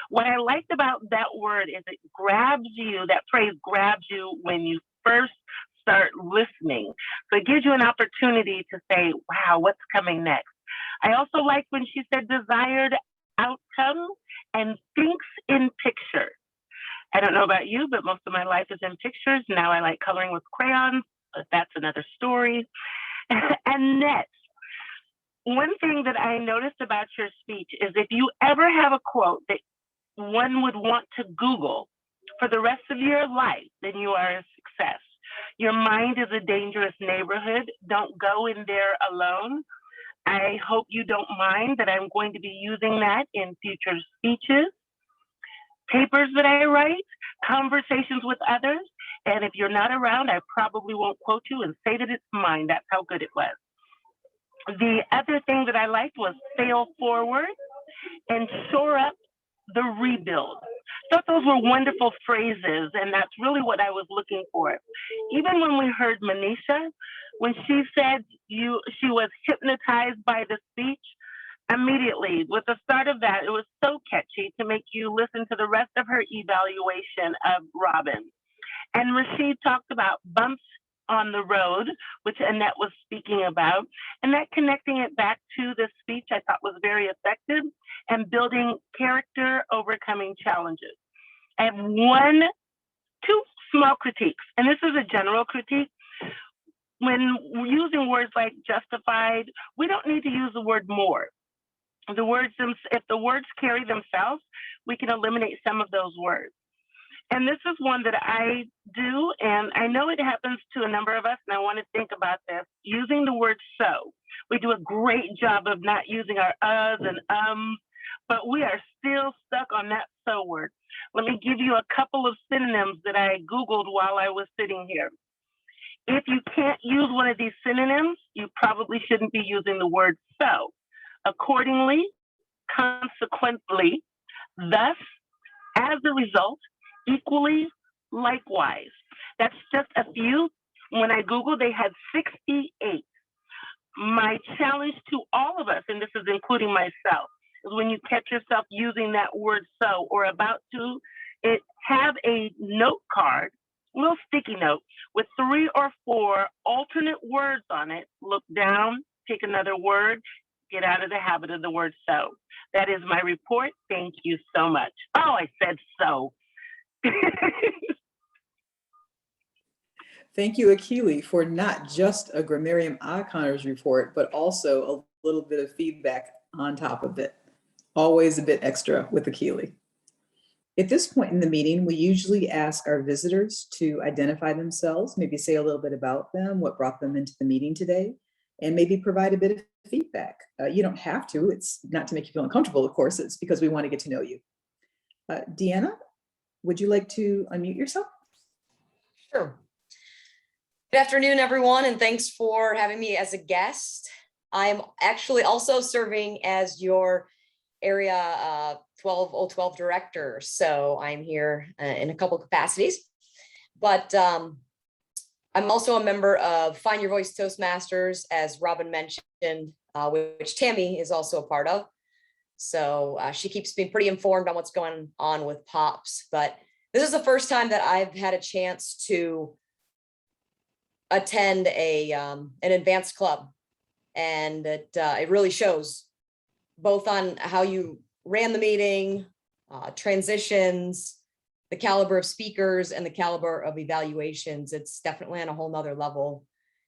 What I liked about that word is it grabs you, that phrase grabs you when you first start listening. So it gives you an opportunity to say, wow, what's coming next? I also liked when she said desired outcome and thinks in pictures. I don't know about you, but most of my life is in pictures. Now I like coloring with crayons, but that's another story. And next, one thing that I noticed about your speech is if you ever have a quote that one would want to Google for the rest of your life, then you are a success. Your mind is a dangerous neighborhood. Don't go in there alone. I hope you don't mind that I'm going to be using that in future speeches, papers that I write, conversations with others. And if you're not around, I probably won't quote you and say that it's mine. That's how good it was. The other thing that I liked was fail forward and shore up the rebuild. thought those were wonderful phrases, and that's really what I was looking for. Even when we heard Manisha, when she said she was hypnotized by the speech, immediately with the start of that, it was so catchy to make you listen to the rest of her evaluation of Robin. And Rashid talked about bumps on the road, which Annette was speaking about, and that connecting it back to the speech I thought was very effective, and building character, overcoming challenges. I have two small critiques, and this is a general critique. When using words like justified, we don't need to use the word more. If the words carry themselves, we can eliminate some of those words. And this is one that I do, and I know it happens to a number of us, and I want to think about this. Using the word so. We do a great job of not using our uhs and ums, but we are still stuck on that so word. Let me give you a couple of synonyms that I Googled while I was sitting here. If you can't use one of these synonyms, you probably shouldn't be using the word so. Accordingly, consequently, thus, as a result, equally, likewise. That's just a few. When I Googled, they had 68. My challenge to all of us, and this is including myself, is when you catch yourself using that word so or about to, have a note card, a little sticky note with 3 or 4 alternate words on it. Look down, pick another word, get out of the habit of the word so. That is my report. Thank you so much. Oh, I said so. Thank you, Akili, for not just a Grammarium Iconners report, but also a little bit of feedback on top of it. Always a bit extra with Akili. At this point in the meeting, we usually ask our visitors to identify themselves, maybe say a little bit about them, what brought them into the meeting today, and maybe provide a bit of feedback. You don't have to, it's not to make you feel uncomfortable, of course, it's because we want to get to know you. Deanna, would you like to unmute yourself? Sure. Good afternoon, everyone, and thanks for having me as a guest. I'm actually also serving as your area 12012 director, so I'm here in a couple capacities. But I'm also a member of Find Your Voice Toastmasters, as Robin mentioned, which Tammy is also a part of. So she keeps me pretty informed on what's going on with POPs. But this is the first time that I've had a chance to attend an advanced club, and it really shows both on how you ran the meeting, transitions, the caliber of speakers, and the caliber of evaluations. It's definitely on a whole nother level,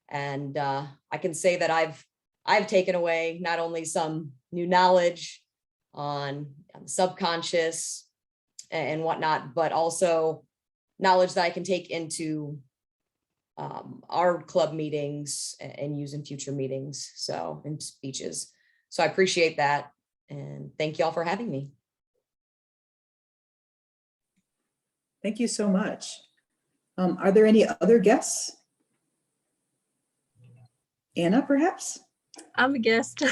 and I can say that I've taken away not only some new knowledge on subconscious and whatnot, but also knowledge that I can take into our club meetings and use in future meetings, so in speeches. So I appreciate that, and thank you all for having me. Thank you so much. Are there any other guests? Anna, perhaps? I'm a guest.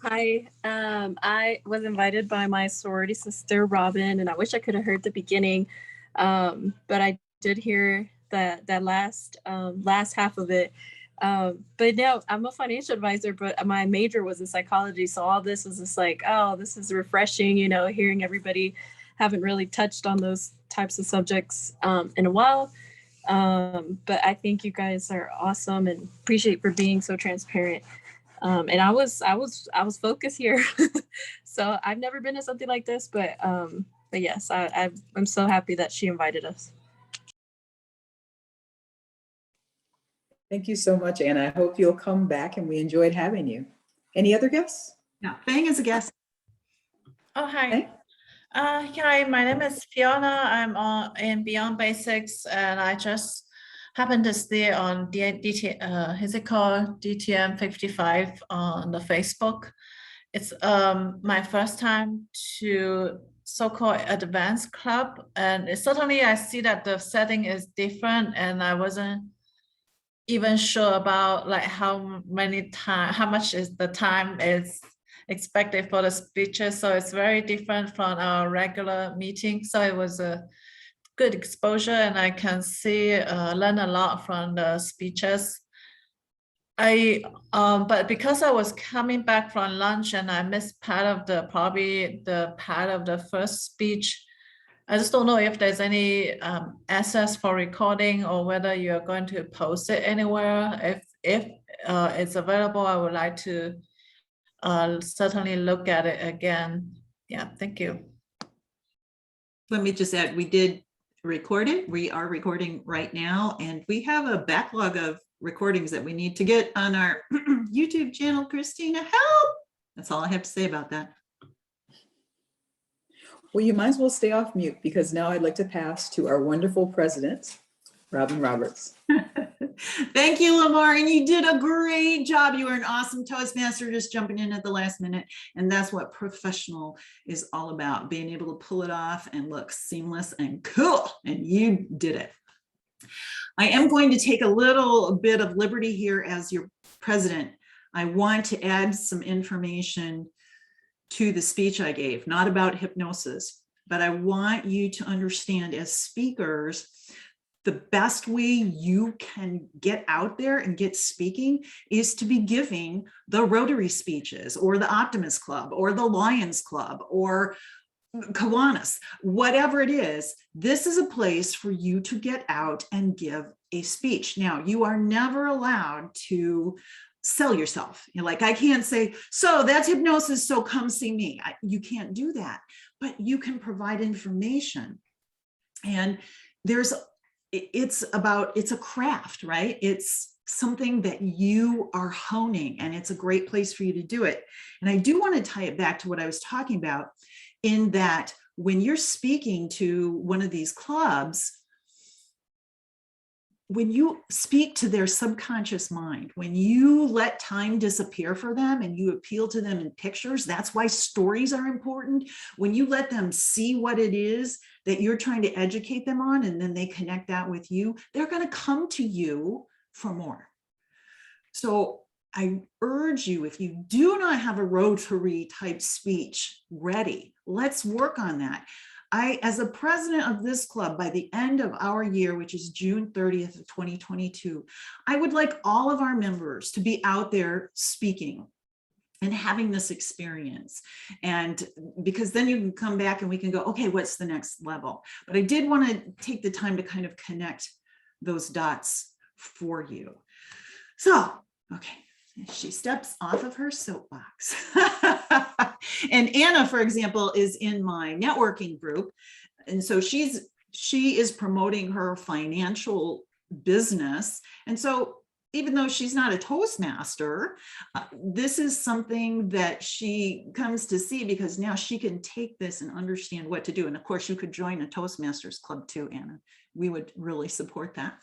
Hi, I was invited by my sorority sister, Robin, and I wish I could have heard the beginning, but I did hear that last half of it. But now I'm a financial advisor, but my major was in psychology. So all this was just like, oh, this is refreshing, you know, hearing everybody. Haven't really touched on those types of subjects in a while. But I think you guys are awesome and appreciate for being so transparent. And I was focused here. So I've never been to something like this, but yes, I'm so happy that she invited us. Thank you so much, Anna. I hope you'll come back, and we enjoyed having you. Any other guests? Yeah, Fang is a guest. Oh, hi. Okay. Hi, my name is Fiona. I'm in Beyond Basics, and I just happened to see on DTM 55 on the Facebook. It's my first time to so-called advanced club, and certainly I see that the setting is different, and I wasn't even sure about like how much is the time is expected for the speeches. So it's very different from our regular meeting. So it was a good exposure, and I can see, learn a lot from the speeches. But because I was coming back from lunch and I missed probably the part of the first speech, I just don't know if there's any access for recording or whether you're going to post it anywhere. If it's available, I would like to certainly look at it again. Yeah, thank you. Let me just add, we did record it. We are recording right now, and we have a backlog of recordings that we need to get on our YouTube channel. Christina, help! That's all I have to say about that. Well, you might as well stay off mute, because now I'd like to pass to our wonderful president, Robin Roberts. Thank you, Lamar, and you did a great job. You were an awesome Toastmaster, just jumping in at the last minute. And that's what professional is all about, being able to pull it off and look seamless and cool. And you did it. I am going to take a little bit of liberty here as your president. I want to add some information to the speech I gave, not about hypnosis, but I want you to understand, as speakers, the best way you can get out there and get speaking is to be giving the Rotary speeches or the Optimist Club or the Lions Club or Kiwanis, whatever it is. This is a place for you to get out and give a speech. Now, you are never allowed to sell yourself. You're like, I can't say, so that's hypnosis, so come see me. You can't do that, but you can provide information. And it's a craft, right? It's something that you are honing, and it's a great place for you to do it. And I do want to tie it back to what I was talking about, in that when you're speaking to one of these clubs, when you speak to their subconscious mind, when you let time disappear for them and you appeal to them in pictures, that's why stories are important. When you let them see what it is that you're trying to educate them on, and then they connect that with you, they're going to come to you for more. So I urge you, if you do not have a Rotary type speech ready, let's work on that. As a president of this club, by the end of our year, which is June 30th of 2022, I would like all of our members to be out there speaking and having this experience. And because then you can come back and we can go, okay, what's the next level? But I did want to take the time to kind of connect those dots for you. So, okay. She steps off of her soapbox. And Anna, for example, is in my networking group. And so she is promoting her financial business. And so even though she's not a Toastmaster, this is something that she comes to see, because now she can take this and understand what to do. And of course, you could join a Toastmasters club too, Anna. We would really support that.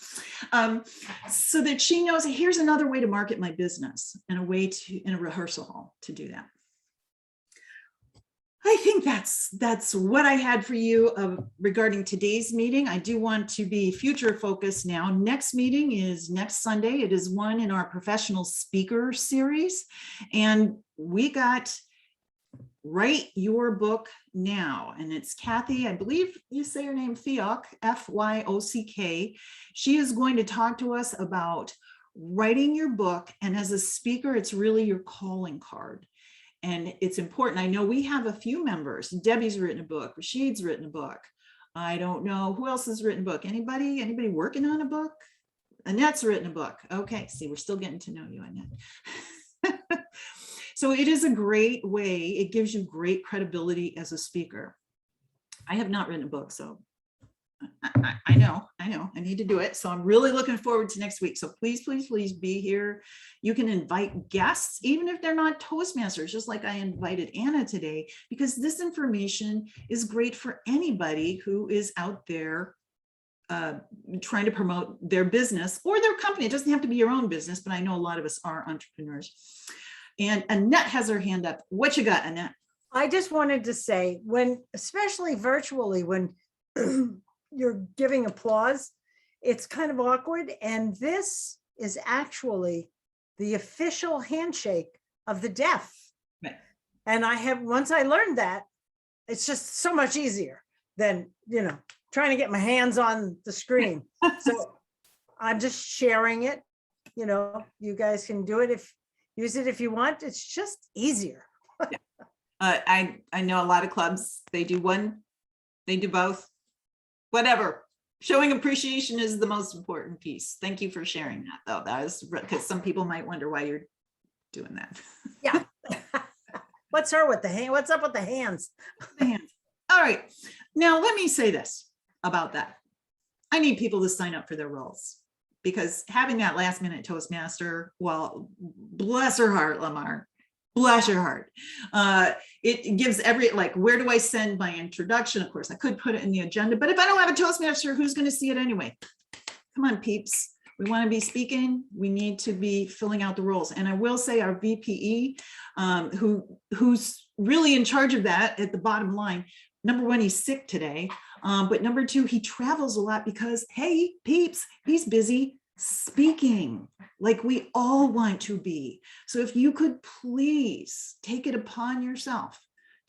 So that she knows, here's another way to market my business, and a way to, in a rehearsal hall, to do that. I think that's what I had for you regarding today's meeting. I do want to be future focused now. Next meeting is next Sunday. It is one in our professional speaker series. And we got Write Your Book Now. And it's Kathy, I believe you say her name, Fyock, F-Y-O-C-K. She is going to talk to us about writing your book. And as a speaker, it's really your calling card. And it's important. I know we have a few members. Debbie's written a book. Rashid's written a book. I don't know who else has written a book. Anybody working on a book? Annette's written a book. Okay, see, we're still getting to know you, Annette. So it is a great way. It gives you great credibility as a speaker. I have not written a book, so I know, I need to do it. So I'm really looking forward to next week. So please, please, please be here. You can invite guests, even if they're not Toastmasters, just like I invited Anna today, because this information is great for anybody who is out there trying to promote their business or their company. It doesn't have to be your own business, but I know a lot of us are entrepreneurs. And Annette has her hand up. What you got, Annette? I just wanted to say, when, especially virtually, when you're giving applause, it's kind of awkward. And this is actually the official handshake of the deaf. Right. And once I learned that, it's just so much easier than, trying to get my hands on the screen. So I'm just sharing it. You guys can do it use it if you want. It's just easier. I know a lot of clubs, they do one, they do both, whatever. Showing appreciation is the most important piece. Thank you for sharing that, though. That is because some people might wonder why you're doing that. Yeah. What's up with the hands? The hands. All right. Now, let me say this about that. I need people to sign up for their roles, because having that last minute Toastmaster, well, bless her heart, Lamar, bless your heart. It gives where do I send my introduction? Of course, I could put it in the agenda, but if I don't have a Toastmaster, who's going to see it anyway? Come on, peeps. We want to be speaking. We need to be filling out the roles. And I will say our VPE, who's really in charge of that at the bottom line, number one, he's sick today. But number two, he travels a lot because, hey, peeps, he's busy speaking like we all want to be. So if you could please take it upon yourself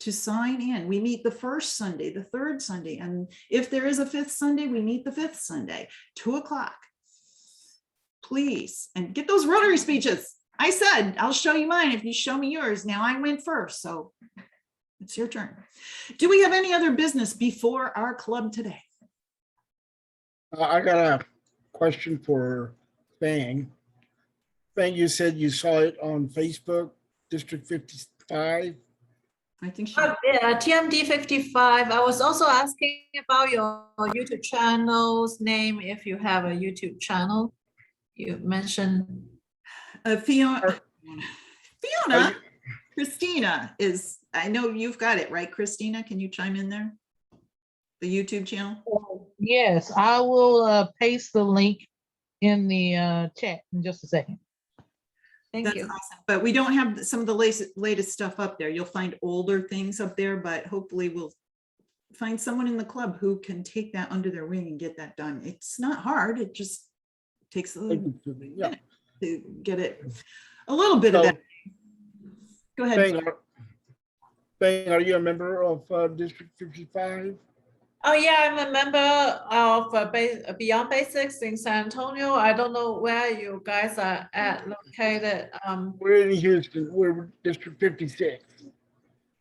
to sign in. We meet the first Sunday, the third Sunday, and if there is a fifth Sunday, we meet the fifth Sunday, 2:00. Please, and get those Rotary speeches. I said, I'll show you mine if you show me yours. Now I went first, so it's your turn. Do we have any other business before our club today? I got a question for Fang. Fang, you said you saw it on Facebook, District 55. I think she. Yeah, TMD 55. I was also asking about your YouTube channel's name, if you have a YouTube channel. You mentioned Fiona, Christina is, I know you've got it, right, Christina? Can you chime in there? The YouTube channel? Yes, I will paste the link in the chat in just a second. Thank That's you. awesome. But we don't have some of the latest stuff up there. You'll find older things up there, but hopefully we'll find someone in the club who can take that under their wing and get that done. It's not hard. It just takes a little Yeah. to get it, a little bit of So, that. Go ahead. Fang, are you a member of District 55? Oh yeah, I'm a member of Beyond Basics in San Antonio. I don't know where you guys are located. We're in Houston. We're District 56.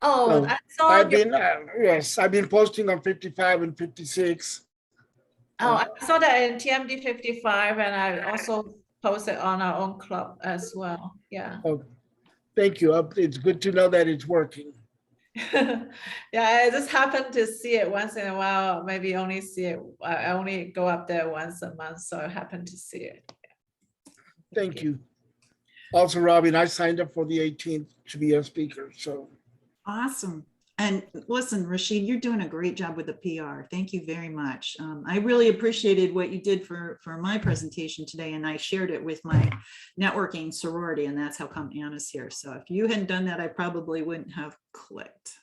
Oh, So I saw I've you. been I've been posting on 55 and 56. Oh, I saw that in TMD 55, and I also posted on our own club as well. Yeah. Oh, thank you. It's good to know that it's working. Yeah, I just happen to see it once in a while. Maybe only see it. I only go up there once a month, so I happen to see it. Thank you. Also, Robin, I signed up for the 18th to be a speaker. So Awesome. And listen, Rashid, you're doing a great job with the PR. Thank you very much. I really appreciated what you did for my presentation today, and I shared it with my networking sorority, and that's how come Anna's here. So if you hadn't done that, I probably wouldn't have clicked.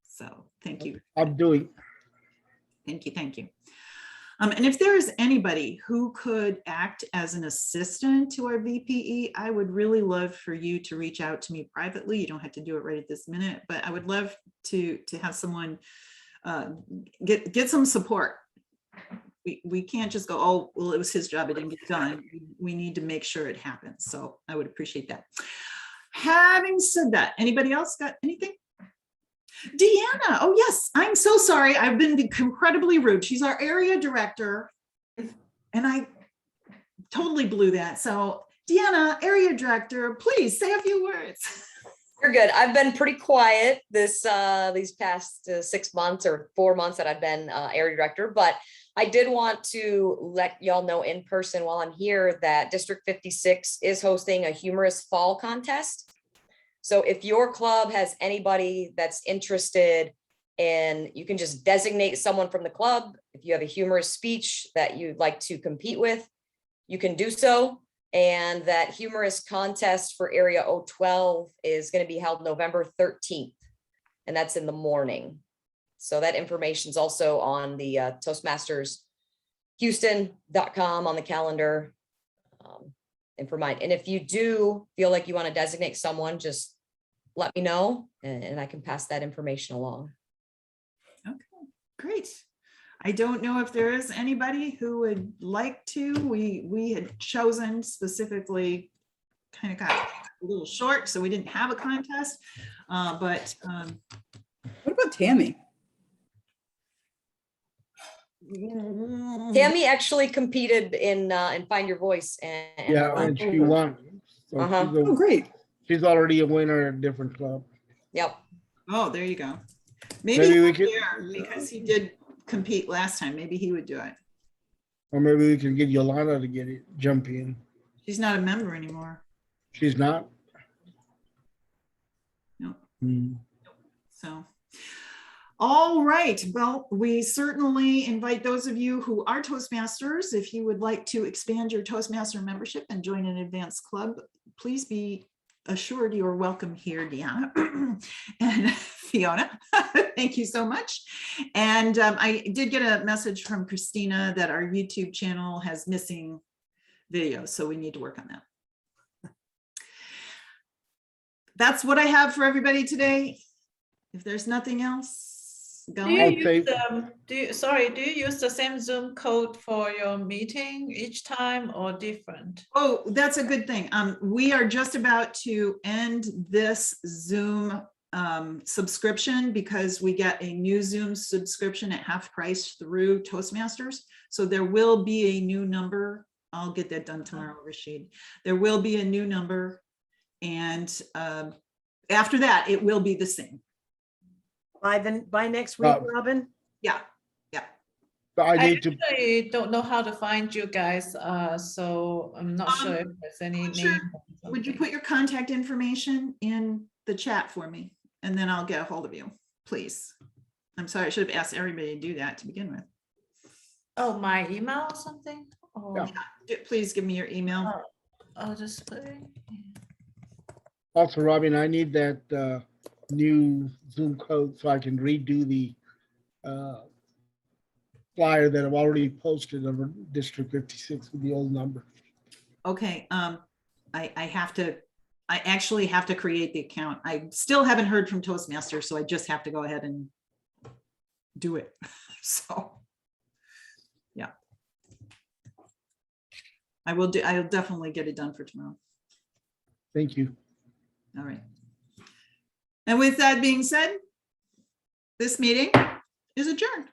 So thank you. I'm doing. Thank you. Thank you. And if there is anybody who could act as an assistant to our VPE, I would really love for you to reach out to me privately. You don't have to do it right at this minute, but I would love to have someone get some support. We can't just go, oh, well, it was his job, it didn't get done. We need to make sure it happens. So I would appreciate that. Having said that, anybody else got anything? Deanna, oh yes, I'm so sorry. I've been incredibly rude. She's our area director, and I totally blew that. So Deanna, area director, please say a few words. You're good. I've been pretty quiet these past 6 months or 4 months that I've been area director, but I did want to let y'all know in person while I'm here that District 56 is hosting a humorous fall contest. So if your club has anybody that's interested in, you can just designate someone from the club. If you have a humorous speech that you'd like to compete with, you can do so. And that humorous contest for Area 012 is going to be held November 13th, and that's in the morning. So that information is also on the Toastmasters-Houston.com on the calendar. And if you do feel like you want to designate someone, just let me know and I can pass that information along. Great. I don't know if there is anybody who would like to. We had chosen specifically, kind of got a little short, so we didn't have a contest. But What about Tammy? Tammy actually competed in Find Your Voice and Yeah, and she won. So Uh-huh. Oh, great. she's already a winner at a different club. Yep. oh, there you go. Maybe Maybe we he could- could, because he did compete last time. Maybe he would do it. Or maybe we can get Yolanda to get it, jump in. She's not a member anymore. She's not? No. Hmm. So, all right. Well, we certainly invite those of you who are Toastmasters, if you would like to expand your Toastmaster membership and join an advanced club, please be assured you're welcome here, Deanna and Fiona. Thank you so much. And I did get a message from Christina that our YouTube channel has missing videos, so we need to work on that. That's what I have for everybody today. If there's nothing else Do going. you Okay. use do you use the same Zoom code for your meeting each time or different? Oh, that's a good thing. We are just about to end this Zoom subscription because we get a new Zoom subscription at half price through Toastmasters. So there will be a new number. I'll get that done tomorrow, Rashid. There will be a new number. And after that, it will be the same. By next week, Robin? Yeah, yeah. So I I need to, actually don't know how to find you guys, so I'm not sure if there's any sure. name. or Would you something. put your contact information in the chat for me? And then I'll get a hold of you, please. I'm sorry, I should have asked everybody to do that to begin with. Oh, my email or something? Or Please give me your email. I'll just put it. also, Robin, I need that new Zoom code so I can redo the flyer that I've already posted over District 56 with the old number. Okay, I actually have to create the account. I still haven't heard from Toastmasters, so I just have to go ahead and do it. So, yeah. I'll definitely get it done for tomorrow. Thank you. All right. And with that being said, this meeting is adjourned.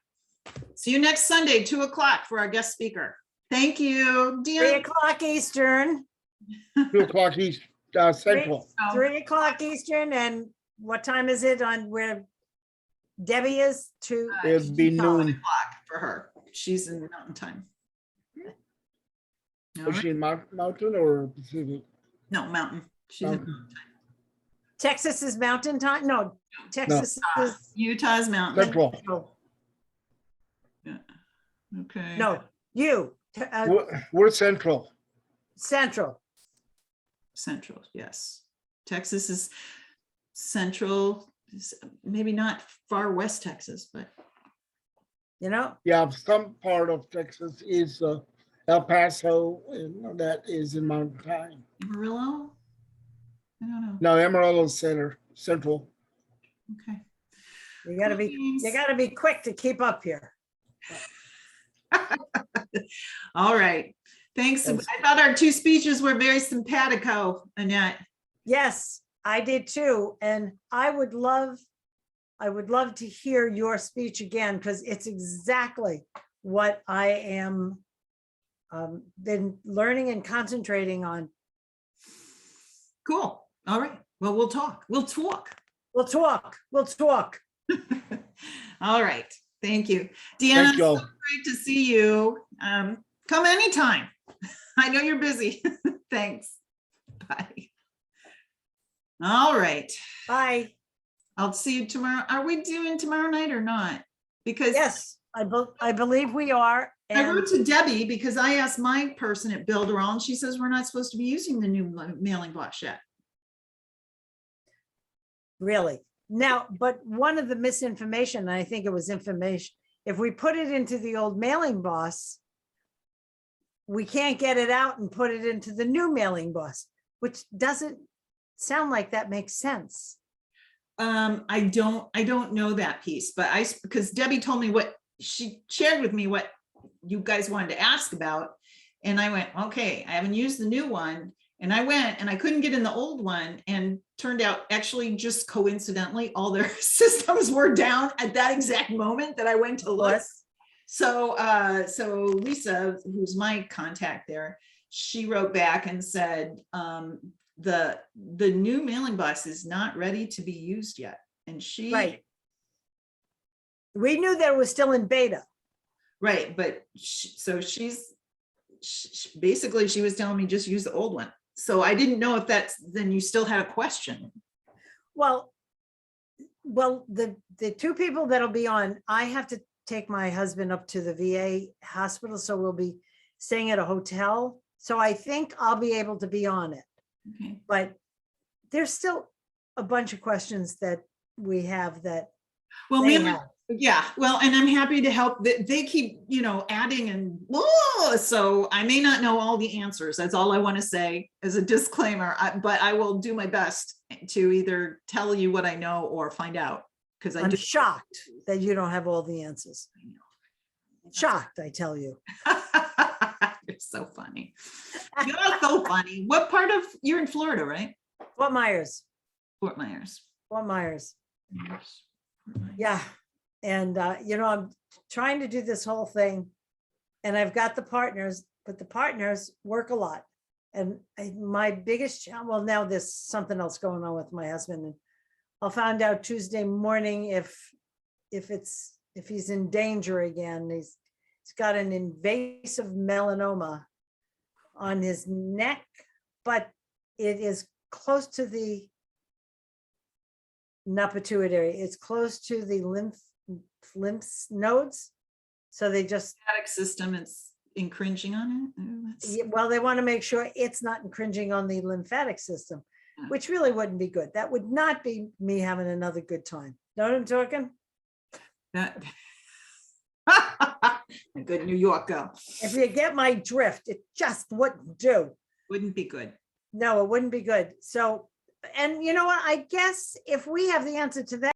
See you next Sunday, 2 o'clock for our guest speaker. Thank you. 3 Deanna. o'clock Eastern, 2 o'clock East Central. 3 o'clock Eastern, and what time is it on where Debbie is to? It'd be 1 noon. o'clock for her. She's in Mountain Time. All Is right. she in Mountain or Pacific? No, Mountain. She's in Mountain. Mountain Time. Texas is Mountain Time? No, Texas is. Utah's Mountain. Central. No, Okay. No, you, We're Central. Central. Central, yes. Texas is central, maybe not far west Texas, but You know, Yeah, some part of Texas is El Paso, and that is in Mountain Time. Amarillo? I don't know. No, Amarillo Central. Okay. you gotta be quick to keep up here. All right. Thanks. I thought our two speeches were very simpatico, Annette. Yes, I did too. And I would love to hear your speech again, because it's exactly what I am been learning and concentrating on. Cool. All right. Well, we'll talk. We'll talk. We'll talk. All right. Thank you. Deanna, Thank you all. so great to see you. Come anytime. I know you're busy. Thanks. Bye. All right. Bye. I'll see you tomorrow. Are we doing tomorrow night or not? Because Yes, I believe we are. I And wrote to Debbie because I asked my person at Builderall and she says we're not supposed to be using the new mailing box yet. really, now, but one of the misinformation, and I think it was information, if we put it into the old mailing box, we can't get it out and put it into the new mailing box, which doesn't sound like that makes sense. I don't know that piece, but because Debbie told me she shared with me what you guys wanted to ask about. And I went, okay, I haven't used the new one. And I went and I couldn't get in the old one, and turned out actually just coincidentally, all their systems were down at that exact moment that I went to look. So, so Lisa, who's my contact there, she wrote back and said, the new mailing box is not ready to be used yet. And she, Right. We knew that it was still in beta. right, but so basically she was telling me just use the old one. So I didn't know if then you still had a question. Well, the two people that'll be on, I have to take my husband up to the VA hospital, so we'll be staying at a hotel. So I think I'll be able to be on it, Okay. but there's still a bunch of questions that we have that Well, they mainly, have. yeah, well, and I'm happy to help. They keep, adding and, so I may not know all the answers. That's all I want to say as a disclaimer, but I will do my best to either tell you what I know or find out. Because I'm shocked that you don't have all the answers. Shocked, I tell you. You're so funny. You're so funny. What part of, you're in Florida, right? Fort Myers, Fort Myers. Fort Myers. Yeah. And, I'm trying to do this whole thing, and I've got the partners, but the partners work a lot. And my biggest challenge, well, now there's something else going on with my husband, and I'll find out Tuesday morning if he's in danger again. He's got an invasive melanoma on his neck, but it is close to the, not pituitary, it's close to the lymph nodes. So they just, Lymphatic system, it's infringing on it. Oh, that's- well, they want to make sure it's not infringing on the lymphatic system, Yeah. which really wouldn't be good. That would not be me having another good time. Know what I'm talking? That. A good New York girl. If you get my drift, it just wouldn't do. Wouldn't be good. No, it wouldn't be good. So, and you know what? I guess if we have the answer to that,